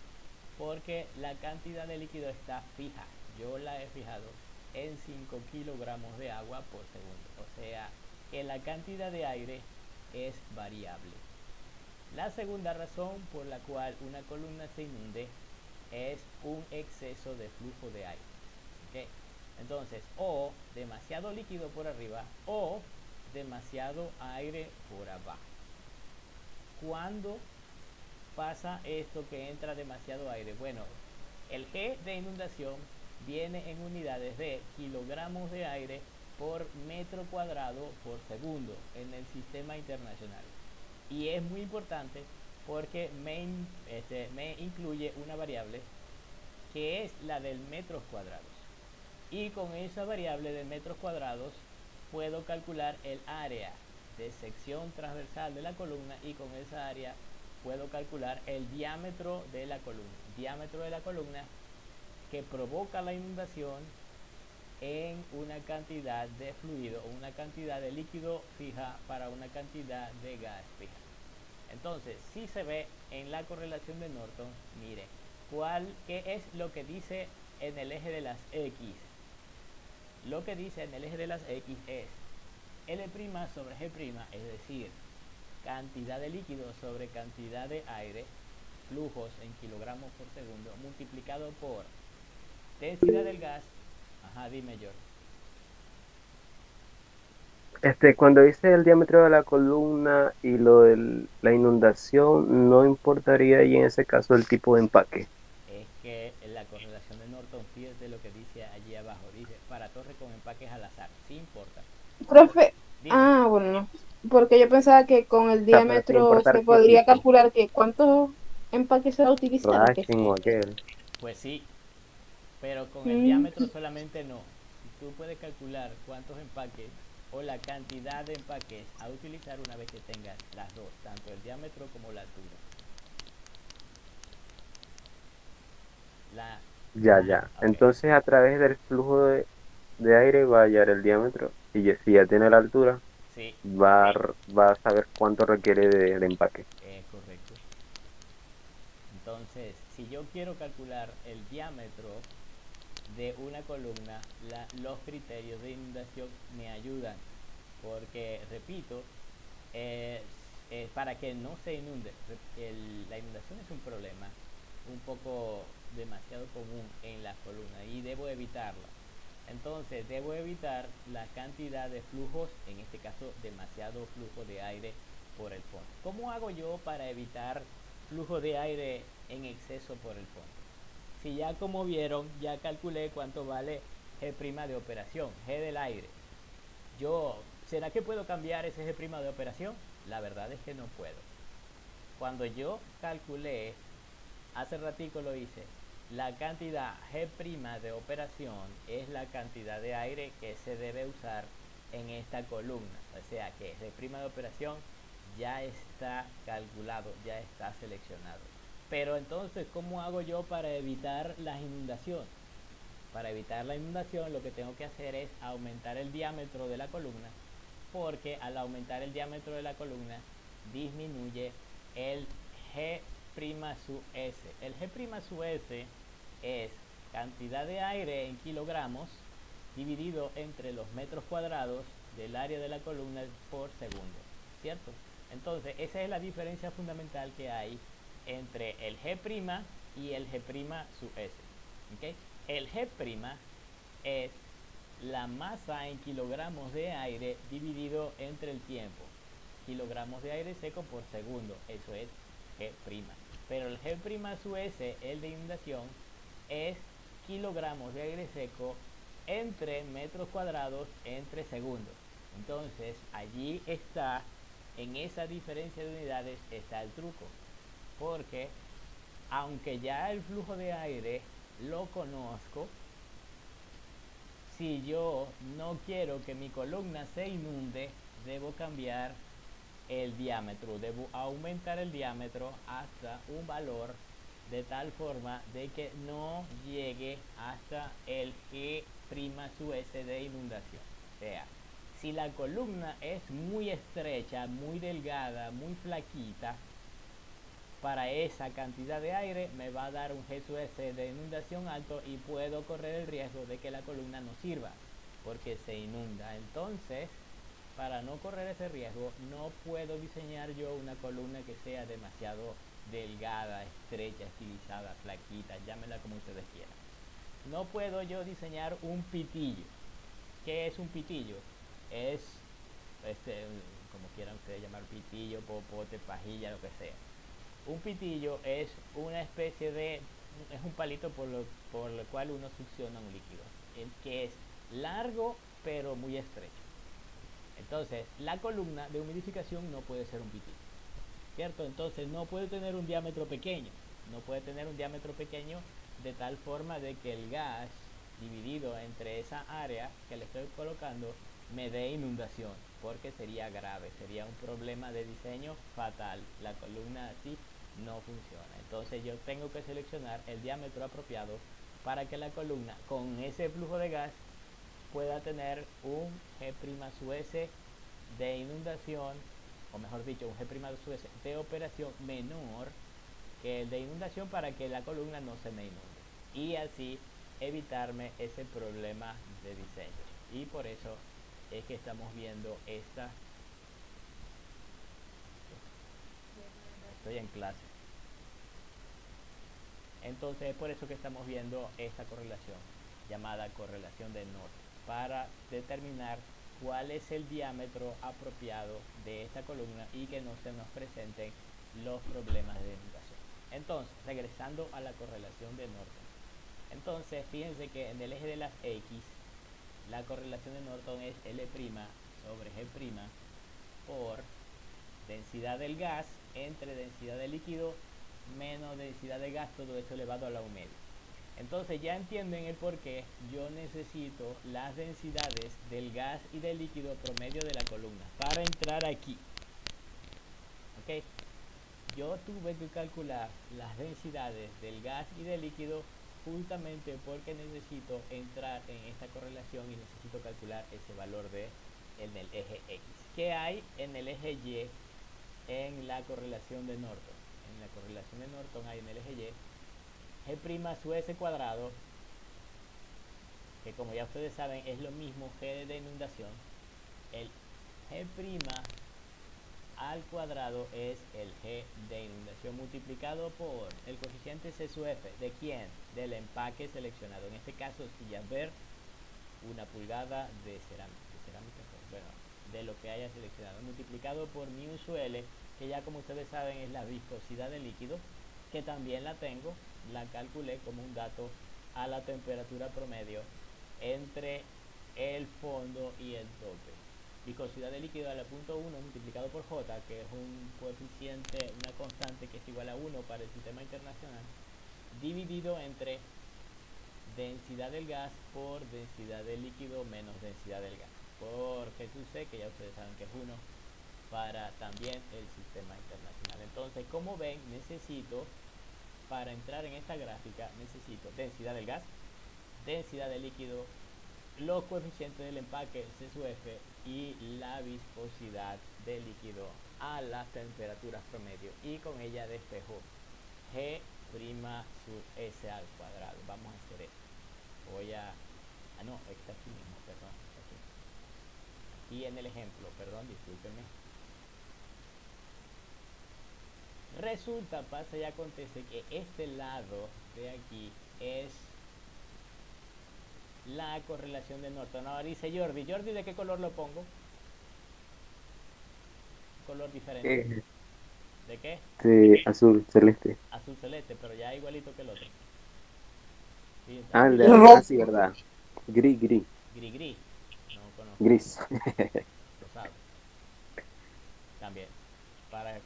porque la cantidad de líquido está fija. Yo la he fijado en 5 kilogramos de agua por segundo, o sea que la cantidad de aire es variable. La segunda razón por la cual una columna se inunde es un exceso de flujo de aire. ¿Okay? Entonces, o demasiado líquido por arriba o demasiado aire por abajo. ¿Cuándo pasa esto que entra demasiado aire? Bueno, el G de inundación viene en unidades de kilogramos de aire por metro cuadrado por segundo en el sistema internacional. Y es muy importante porque me incluye una variable que es la del metros cuadrados. Y con esa variable de metros cuadrados puedo calcular el área de sección transversal de la columna, y con esa área puedo calcular el diámetro de la columna, que provoca la inundación en una cantidad de fluido o una cantidad de líquido fija para una cantidad de gas fija. Entonces, si se ve en la correlación de Norton, mire, ¿qué es lo que dice en el eje de las X? Lo que dice en el eje de las X es L' sobre G', es decir, cantidad de líquido sobre cantidad de aire, flujos en kilogramos por segundo, multiplicado por densidad del gas. Ajá, dime, George. Cuando dice el diámetro de la columna y lo de la inundación, ¿no importaría ahí en ese caso el tipo de empaque? Es que la correlación de Norton, fíjate lo que dice allí abajo, dice para torre con empaques al azar, sí importa. Profe, Dime. bueno, porque yo pensaba que con el O sea, pero sin diámetro importar se qué podría tipo, calcular que cuántos empaques se va a utilizar o qué. racking o aquel. Pues sí, pero con el Mm, diámetro solamente no. Si tú puedes calcular cuántos empaques o la cantidad de empaques a utilizar una vez que tengas las dos, tanto el diámetro como la altura. Ya. Ok. Entonces, a través del flujo de aire va a hallar el diámetro, y si ya tiene la altura, Sí, va a saber cuánto requiere de empaque. es correcto. Entonces, si yo quiero calcular el diámetro de una columna, los criterios de inundación me ayudan, porque, repito, para que no se inunde, la inundación es un problema un poco demasiado común en la columna y debo evitarla. Entonces debo evitar la cantidad de flujos, en este caso demasiado flujo de aire por el fondo. ¿Cómo hago yo para evitar flujo de aire en exceso por el fondo? Si ya, como vieron, ya calculé cuánto vale G' de operación, G del aire. ¿Será que puedo cambiar ese G' de operación? La verdad es que no puedo. Cuando yo calculé, hace ratico lo hice, la cantidad G' de operación es la cantidad de aire que se debe usar en esta columna. O sea que G' de operación ya está calculado, ya está seleccionado. Pero entonces, ¿cómo hago yo para evitar la inundación? Para evitar la inundación, lo que tengo que hacer es aumentar el diámetro de la columna, porque al aumentar el diámetro de la columna disminuye el G' sub S. El G' sub S es cantidad de aire en kilogramos dividido entre los metros cuadrados del área de la columna por segundo, ¿cierto? Entonces, esa es la diferencia fundamental que hay entre el G' y el G' sub S. ¿Okay? El G' es la masa en kilogramos de aire dividido entre el tiempo. Kilogramos de aire seco por segundo, eso es G'. Pero el G' sub S, el de inundación, es kilogramos de aire seco entre metros cuadrados entre segundos. Entonces, allí está, en esa diferencia de unidades está el truco. Porque, aunque ya el flujo de aire lo conozco, si yo no quiero que mi columna se inunde, debo cambiar el diámetro, debo aumentar el diámetro hasta un valor de tal forma de que no llegue hasta el G' sub S de inundación. O sea, si la columna es muy estrecha, muy delgada, muy flaquita, para esa cantidad de aire me va a dar un G sub S de inundación alto y puedo correr el riesgo de que la columna no sirva porque se inunda. Entonces, para no correr ese riesgo, no puedo diseñar yo una columna que sea demasiado delgada, estrecha, estilizada, flaquita, llámela como ustedes quieran. No puedo yo diseñar un pitillo. ¿Qué es un pitillo? Es, como quieran ustedes llamar, pitillo, popote, pajilla, lo que sea. Un pitillo es una especie de, es un palito por lo cual uno succiona un líquido, el que es largo pero muy estrecho. Entonces, la columna de humidificación no puede ser un pitillo, ¿cierto? Entonces, no puede tener un diámetro pequeño, no puede tener un diámetro pequeño de tal forma de que el gas dividido entre esa área que le estoy colocando me dé inundación, porque sería grave, sería un problema de diseño fatal. La columna así no funciona. Entonces yo tengo que seleccionar el diámetro apropiado para que la columna con ese flujo de gas pueda tener un G' sub S de inundación, o mejor dicho, un G' sub S de operación menor que el de inundación para que la columna no se me inunde y así evitarme ese problema de diseño. Y por eso es que estamos viendo esta. Estoy en clase. Entonces es por eso que estamos viendo esta correlación llamada correlación de Norton para determinar cuál es el diámetro apropiado de esta columna y que no se nos presenten los problemas de inundación. Entonces, regresando a la correlación de Norton. Entonces, fíjense que en el eje de las X, la correlación de Norton es L' sobre G' por densidad del gas entre densidad del líquido menos densidad de gas, todo esto elevado a la media. Entonces ya entienden el por qué yo necesito las densidades del gas y del líquido promedio de la columna para entrar aquí. ¿Ok? Yo tuve que calcular las densidades del gas y del líquido justamente porque necesito entrar en esta correlación y necesito calcular ese valor en el eje X. ¿Qué hay en el eje Y en la correlación de Norton? En la correlación de Norton hay en el eje Y G' sub S cuadrado, que como ya ustedes saben es lo mismo G de inundación. El G' al cuadrado es el G de inundación multiplicado por el coeficiente C sub F. ¿De quién? Del empaque seleccionado. En este caso, sillas ver, una pulgada de cerámica, bueno, de lo que haya seleccionado, multiplicado por mu sub L, que ya como ustedes saben es la viscosidad del líquido, que también la tengo, la calculé como un dato a la temperatura promedio entre el fondo y el tope. Viscosidad del líquido a la 0.1 multiplicado por J, que es un coeficiente, una constante que es igual a 1 para el sistema internacional, dividido entre densidad del gas por densidad del líquido menos densidad del gas, por G+C, que ya ustedes saben que es 1 para también el sistema internacional. Entonces, como ven, necesito, para entrar en esta gráfica, necesito densidad del gas, densidad del líquido los coeficientes del empaque, C sub F, y la viscosidad del líquido a las temperaturas promedio, y con ella despejo G' sub S al cuadrado. Vamos a hacer esto. Voy a... Ah, no, está aquí mismo, perdón. Aquí en el ejemplo, perdón, discúlpenme. Resulta, pasa y acontece que este lado de aquí es la correlación de Norton. Ahora dice Jordi, ¿de qué color lo pongo? Color diferente. ¿De qué? Sí, azul celeste. Azul celeste, pero ya igualito que el otro. Fíjense, Ah, aquí sí, verdad. Gris. gris. No conozco. Gris. Rosado. También.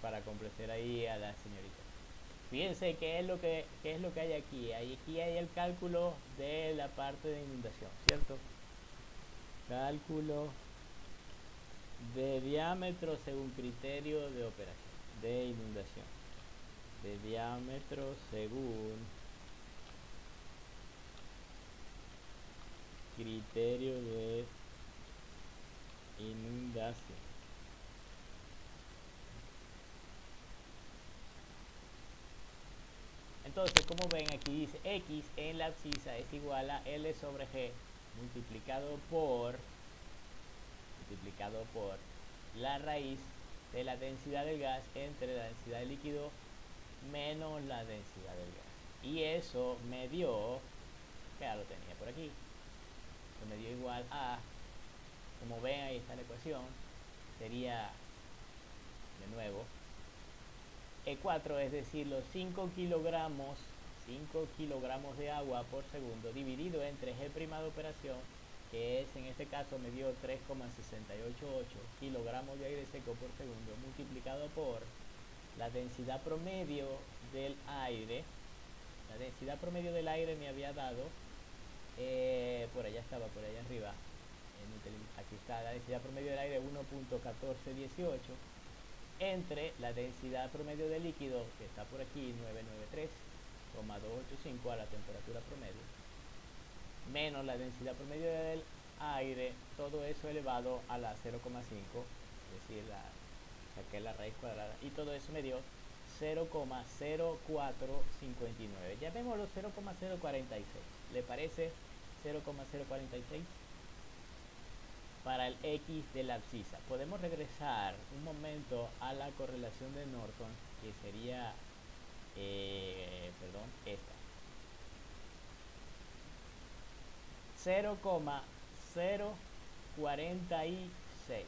Para complacer ahí a la señorita. Fíjense qué es lo que hay aquí. Aquí hay el cálculo de la parte de inundación, ¿cierto? Cálculo de diámetro según criterio de operación, de inundación. De diámetro según criterio de inundación. Entonces, como ven, aquí dice X en la abscisa es igual a L sobre G multiplicado por la raíz de la densidad del gas entre la densidad del líquido menos la densidad del gas. Y eso me dio, ya lo tenía por aquí, eso me dio igual a, como ven ahí está la ecuación, sería, de nuevo, E4, es decir, los 5 kilogramos de agua por segundo dividido entre G' de operación, que es, en este caso me dio 3,688 kilogramos de aire seco por segundo, multiplicado por la densidad promedio del aire. La densidad promedio del aire me había dado, por allá estaba, por allá arriba, aquí está la densidad promedio del aire, 1.1418, entre la densidad promedio del líquido, que está por aquí, 993,285 a la temperatura promedio, menos la densidad promedio del aire, todo eso elevado a la 0,5, es decir, saqué la raíz cuadrada, y todo eso me dio 0,0459. Llamémoslo 0,046. ¿Le parece 0,046? Para el X de la abscisa. Podemos regresar un momento a la correlación de Norton, que sería, esta. 0,046.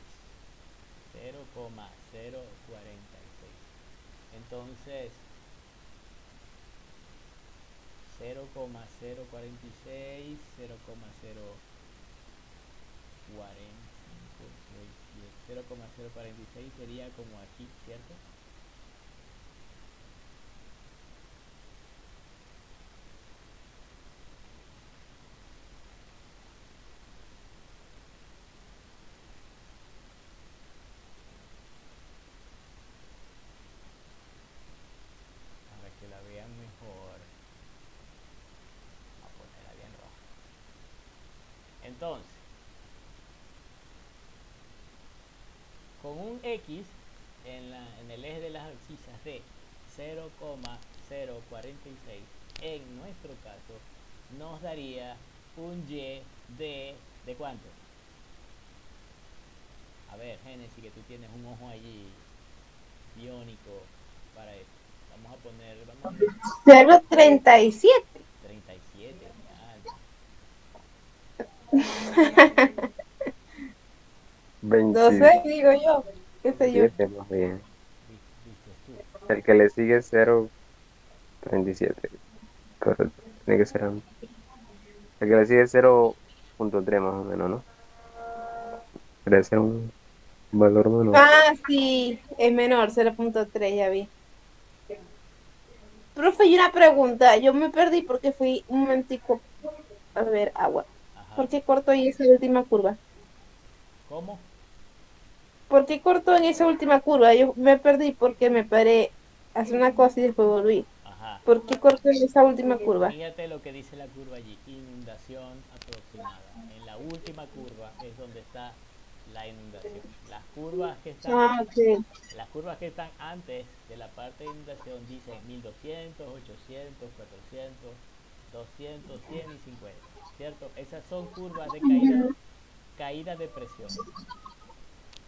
Entonces, 0,046, 0,046 sería como aquí, ¿cierto? Para que la vean mejor, voy a ponerla bien roja. Entonces, con un X en el eje de las abscisas de 0,046, en nuestro caso nos daría un Y ¿de cuánto? A ver, Génesis, que tú tienes un ojo allí biónico para esto. Vamos a poner 0,37. 37. No sé, digo yo. ¿Qué sé yo? Más bien. ¿Viste tú? El que le sigue es 0,37. Correcto. Tiene que ser el que le sigue es 0,3 más o menos, ¿no? Debe ser un valor menor. Ah, sí, es menor, 0,3, ya vi. Profe, y una pregunta. Yo me perdí porque fui un momentico a ver agua. Ajá. ¿Por qué cortó en esa última curva? ¿Cómo? ¿Por qué cortó en esa última curva? Yo me perdí porque me paré a hacer una cosa y después volví. Ajá. ¿Por qué corté esa última curva? Fíjate lo que dice la curva allí, inundación aproximada. En la última curva es donde está la inundación. Ah, ok. Las curvas que están antes de la parte de inundación dicen 1200, 800, 400, 200, 100 y 50, ¿cierto? Esas son curvas de Ujú. caída de presión.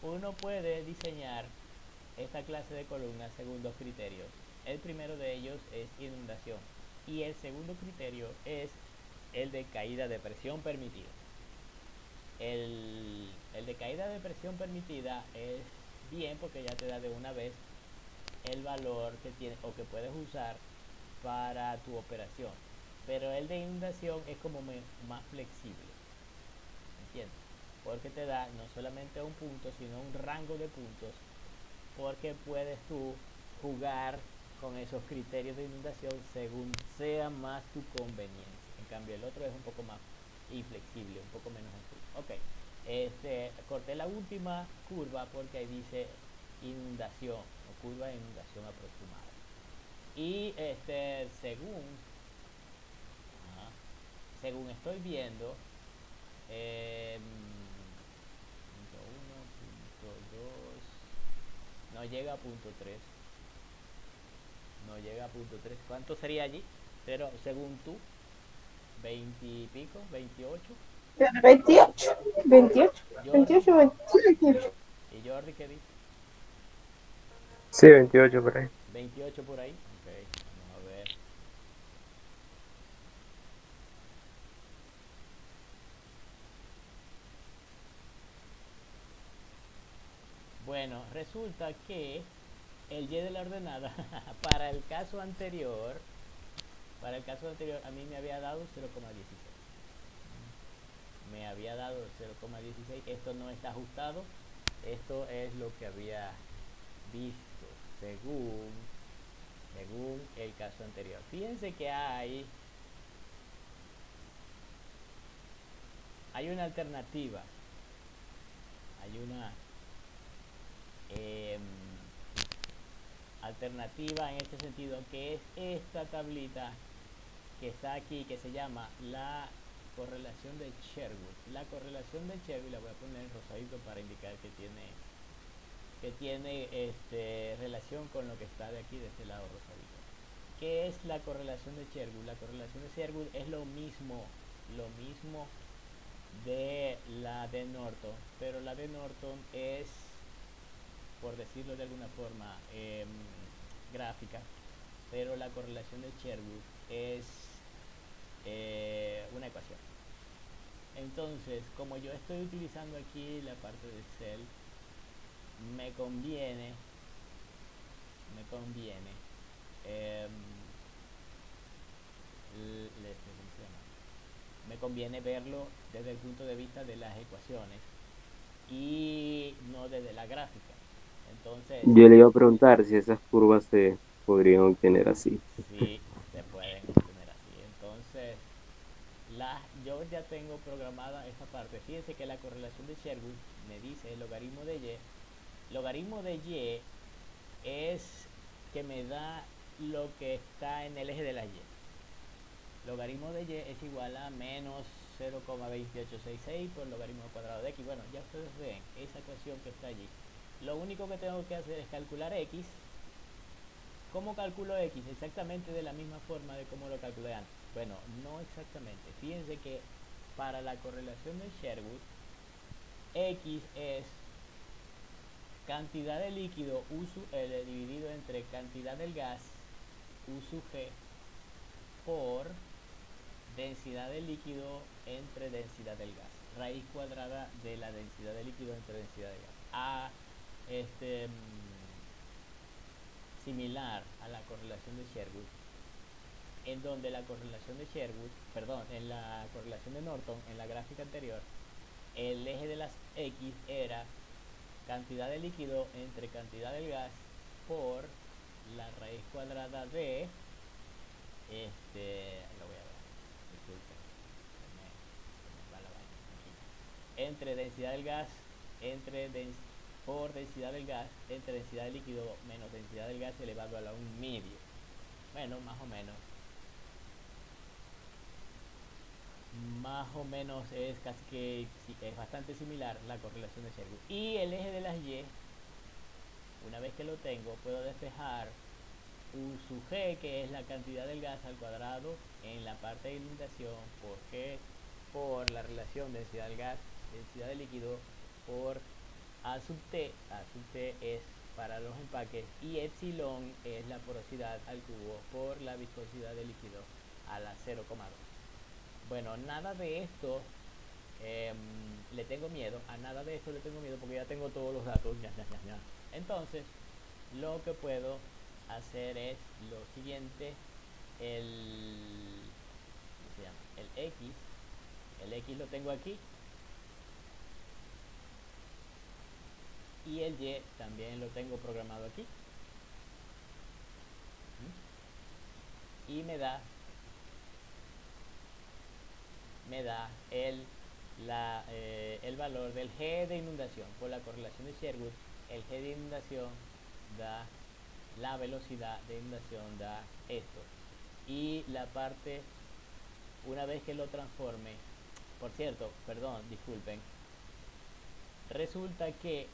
Uno puede diseñar esta clase de columnas según dos criterios. El primero de ellos es inundación y el segundo criterio es el de caída de presión permitida. El de caída de presión permitida es bien porque ya te da de una vez el valor que tienes o que puedes usar para tu operación. Pero el de inundación es como más flexible, ¿entiendes? Porque te da no solamente un punto, sino un rango de puntos, porque puedes tú jugar con esos criterios de inundación según sea más tu conveniencia. En cambio el otro es un poco más inflexible, un poco menos estricto. Ok, corté la última curva porque ahí dice inundación o curva de inundación aproximada. Y ajá, según estoy viendo, punto 1, punto 2, no llega a punto 3, no llega a punto 3. ¿Cuánto sería allí? Pero según tú, 20 y pico, 28. 28, 28, Jordi, 28, 28. ¿y Jordi qué dice? Sí, 28 por ahí. 28 por ahí. Ok, vamos a ver. Bueno, resulta que el Y de la ordenada para el caso anterior, a mí me había dado 0,16. Me había dado 0,16. Esto no está ajustado. Esto es lo que había visto según el caso anterior. Fíjense que hay una alternativa. Hay una em, alternativa en este sentido, que es esta tablita que está aquí, que se llama la correlación de Sherwood. La correlación de Sherwood, la voy a poner en rosadito para indicar que tiene relación con lo que está de aquí, de este lado rosadito. ¿Qué es la correlación de Sherwood? La correlación de Sherwood es lo mismo de la de Norton, pero la de Norton es, por decirlo de alguna forma, gráfica, pero la correlación de Sherwood es una ecuación. Entonces, como yo estoy utilizando aquí la parte de Excel, me conviene eh, ¿cómo se llama? Me conviene verlo desde el punto de vista de las ecuaciones y no desde la gráfica. Entonces, Yo le iba a preguntar si esas curvas se podrían obtener así. sí, se pueden obtener así. Entonces, yo ya tengo programada esta parte. Fíjense que la correlación de Sherwood me dice el logaritmo de Y. Logaritmo de Y es que me da lo que está en el eje de la Y. Logaritmo de Y es igual a menos 0,2866 por logaritmo cuadrado de X. Bueno, ya ustedes ven esa ecuación que está allí. Lo único que tengo que hacer es calcular X. ¿Cómo calculo X? Exactamente de la misma forma de cómo lo calculé antes. Bueno, no exactamente. Fíjense que para la correlación de Sherwood, X es cantidad de líquido U sub L dividido entre cantidad del gas U sub G por densidad del líquido entre densidad del gas. Raíz cuadrada de la densidad del líquido entre densidad del gas. Este, similar a la correlación de Sherwood, en donde la correlación de Sherwood, perdón, en la correlación de Norton, en la gráfica anterior, el eje de las X era cantidad de líquido entre cantidad del gas por la raíz cuadrada de, lo voy a ver, disculpen, se me va la vaina aquí. Entre densidad del gas, por densidad del gas, entre densidad del líquido menos densidad del gas elevado a la 1 medio. Bueno, más o menos es casi que sí, es bastante similar la correlación de Sherwood. Y el eje de las Y, una vez que lo tengo, puedo despejar U sub G, que es la cantidad del gas al cuadrado en la parte de inundación, por G, por la relación densidad del gas, densidad del líquido, por A sub T es para los empaques, y epsilon es la porosidad al cubo por la viscosidad del líquido a la 0,2. Bueno, nada de esto le tengo miedo, a nada de esto le tengo miedo porque ya tengo todos los datos. Entonces, lo que puedo hacer es lo siguiente: ¿cómo se llama? El X lo tengo aquí, y el Y también lo tengo programado aquí, y me da el valor del G de inundación. Por la correlación de Sherwood, el G de inundación da la velocidad de inundación, da esto. Y la parte, una vez que lo transforme, por cierto, perdón, disculpen, resulta que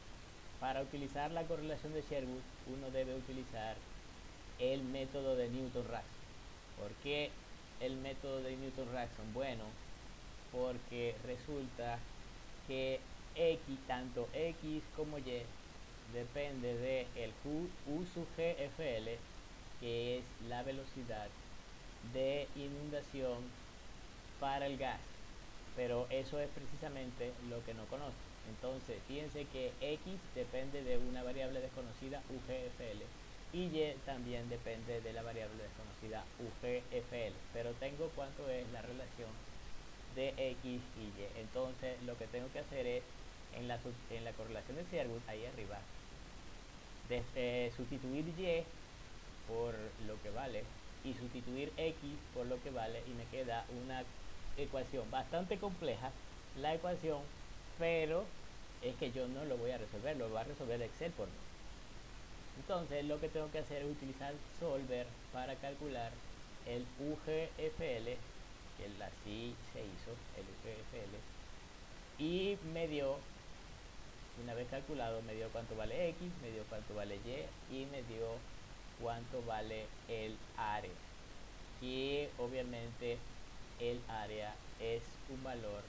para utilizar la correlación de Sherwood uno debe utilizar el método de Newton-Raphson. ¿Por qué el método de Newton-Raphson? Bueno, porque resulta que X, tanto X como Y, depende de el U sub G FL, que es la velocidad de inundación para el gas. Pero eso es precisamente lo que no conozco. Entonces, fíjense que X depende de una variable desconocida, UGFL, y Y también depende de la variable desconocida, UGFL. Pero tengo cuánto es la relación de X y Y. Entonces, lo que tengo que hacer es, en la correlación de Sherwood, ahí arriba, sustituir Y por lo que vale y sustituir X por lo que vale, y me queda una ecuación bastante compleja, la ecuación, pero es que yo no lo voy a resolver, lo va a resolver Excel por mí. Entonces lo que tengo que hacer es utilizar Solver para calcular el UGFL, que así se hizo, el UGFL, y me dio, una vez calculado, me dio cuánto vale X, me dio cuánto vale Y, y me dio cuánto vale el área. Y obviamente el área es un valor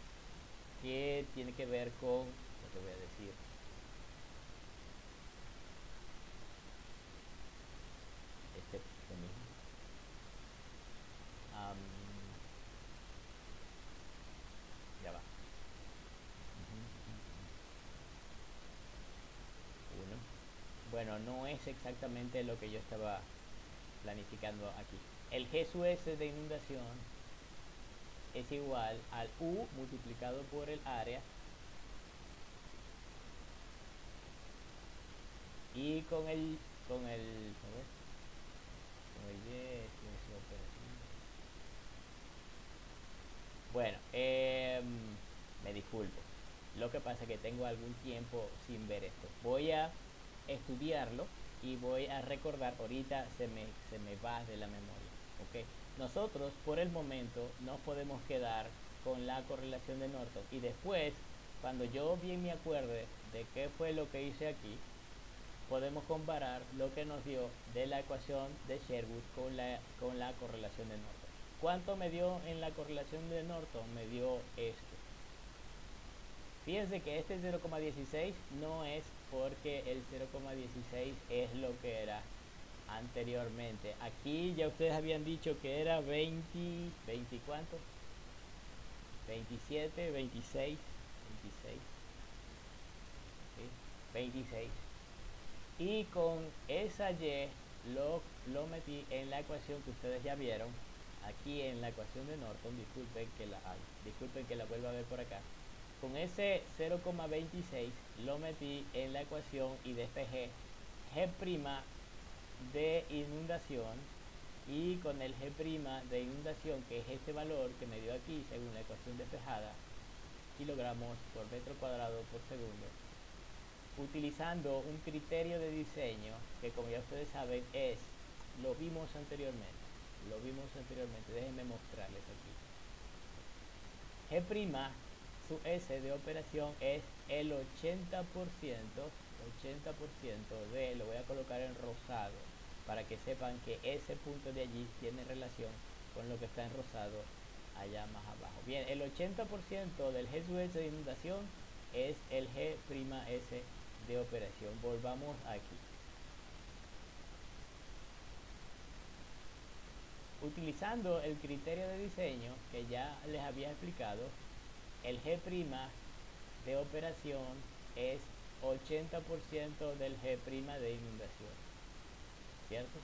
que tiene que ver con, lo que voy a decir, lo mismo. Ya va. Uno. Bueno, no es exactamente lo que yo estaba planificando aquí. El G sub S de inundación es igual al U multiplicado por el área, y con el Y, bueno, me disculpo. Lo que pasa es que tengo algún tiempo sin ver esto. Voy a estudiarlo y voy a recordar. Ahorita se me va de la memoria. ¿Ok? Nosotros por el momento nos podemos quedar con la correlación de Norton. Y después, cuando yo bien me acuerde de qué fue lo que hice aquí, podemos comparar lo que nos dio de la ecuación de Sherwood con la correlación de Norton. ¿Cuánto me dio en la correlación de Norton? Me dio esto. Fíjense que este 0,16 no es porque el 0,16 es lo que era anteriormente. Aquí ya ustedes habían dicho que era 20 ¿cuánto? 27, 26, 26, ¿sí? 26. Y con esa Y lo metí en la ecuación que ustedes ya vieron, aquí en la ecuación de Norton. Disculpen que la vuelva a ver por acá. Con ese 0,26 lo metí en la ecuación y despejé G' de inundación, y con el G' de inundación, que es este valor que me dio aquí según la ecuación despejada, kilogramos por metro cuadrado por segundo, utilizando un criterio de diseño que, como ya ustedes saben, es lo vimos anteriormente. Déjenme mostrarles aquí. G', su S de operación es el 80%, de, lo voy a colocar en rosado, para que sepan que ese punto de allí tiene relación con lo que está en rosado allá más abajo. Bien, el 80% del G sub S de inundación es el G', de operación. Volvamos aquí. Utilizando el criterio de diseño que ya les había explicado, el G' de operación es 80% del G' de inundación, ¿cierto?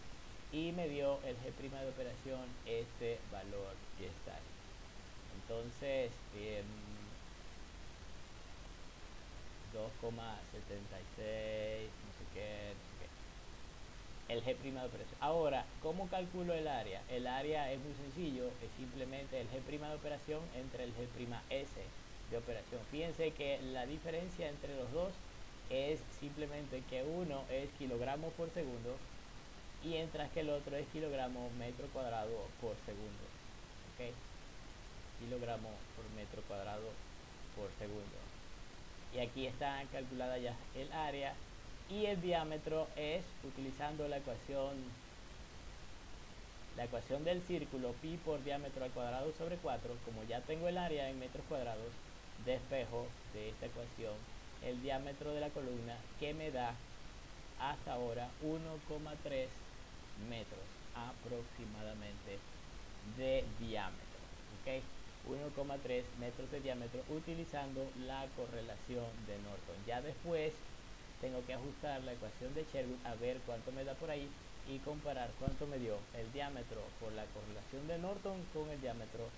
Y me dio el G' de operación este valor que está ahí. Entonces, 2,76, no sé qué. El G' de operación. Ahora, ¿cómo calculo el área? El área es muy sencillo, es simplemente el G' de operación entre el G', de operación. Fíjense que la diferencia entre los dos es simplemente que uno es kilogramos por segundo y mientras que el otro es kilogramos metro cuadrado por segundo. ¿Ok? Kilogramos por metro cuadrado por segundo. Y aquí está calculada ya el área y el diámetro es utilizando la ecuación del círculo pi por diámetro al cuadrado sobre 4. Como ya tengo el área en metros cuadrados, despejo de esta ecuación el diámetro de la columna, que me da hasta ahora 1,3 metros aproximadamente de diámetro. ¿Ok? 1,3 metros de diámetro utilizando la correlación de Norton. Ya después tengo que ajustar la ecuación de Sherwood a ver cuánto me da por ahí y comparar cuánto me dio el diámetro por la correlación de Norton con el diámetro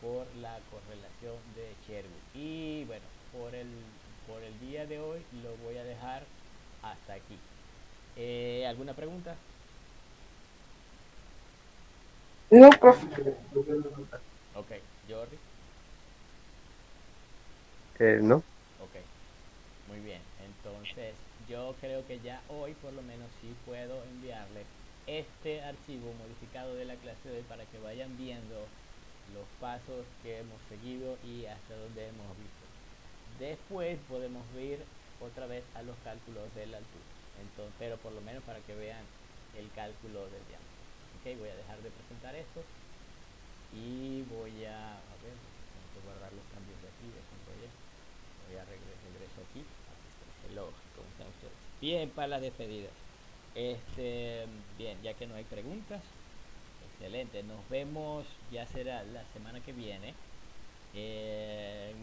por la correlación de Sherwood. Y bueno, por el día de hoy lo voy a dejar hasta aquí. ¿Alguna pregunta? No, profe. Ok, Jordi. No. Ok, muy bien. Entonces, yo creo que ya hoy por lo menos sí puedo enviarle este archivo modificado de la clase de hoy para que vayan viendo los pasos que hemos seguido y hasta donde hemos visto. Después podemos ir otra vez a los cálculos de la altura. Entonces, pero por lo menos para que vean el cálculo del diámetro. Ok, voy a dejar de presentar esto y voy a ver, tengo que guardar los cambios de aquí, voy a regreso aquí. Hello, ¿cómo están ustedes? Bien, para las despedidas. Bien, ya que no hay preguntas, excelente. Nos vemos, ya será la semana que viene,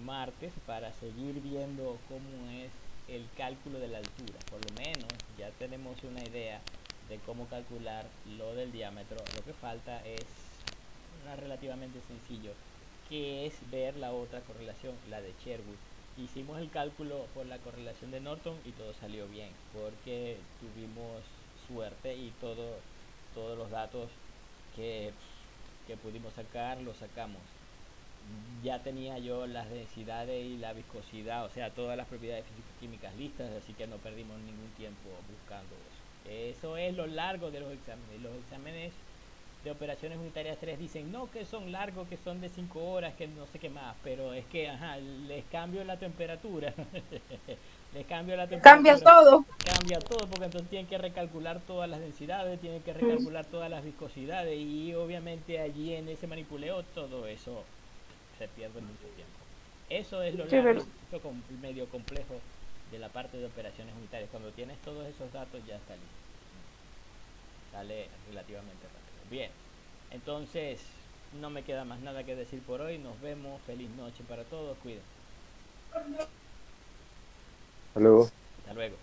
martes, para seguir viendo cómo es el cálculo de la altura. Por lo menos ya tenemos una idea de cómo calcular lo del diámetro. Lo que falta es relativamente sencillo, que es ver la otra correlación, la de Sherwood. Hicimos el cálculo por la correlación de Norton y todo salió bien, porque tuvimos suerte y todos los datos que pudimos sacar los sacamos. Ya tenía yo las densidades y la viscosidad, o sea, todas las propiedades físico-químicas listas, así que no perdimos ningún tiempo buscando eso. Eso es lo largo de los exámenes. Los exámenes de operaciones unitarias 3 dicen no, que son largos, que son de 5 horas, que no sé qué más, pero es que les cambio la temperatura. Les cambio la Cambia temperatura, todo. cambia todo, porque entonces tienen que recalcular todas las densidades, tienen que recalcular todas las viscosidades, y obviamente allí en ese manipuleo todo eso se pierde mucho tiempo. Eso es lo Sí, largo, medio complejo de la parte de operaciones unitarias. Cuando tienes todos esos datos ya está listo, sale relativamente rápido. Bien, entonces no me queda más nada que decir por hoy. Nos vemos, feliz noche para todos, cuídense. Hasta luego. Hasta luego.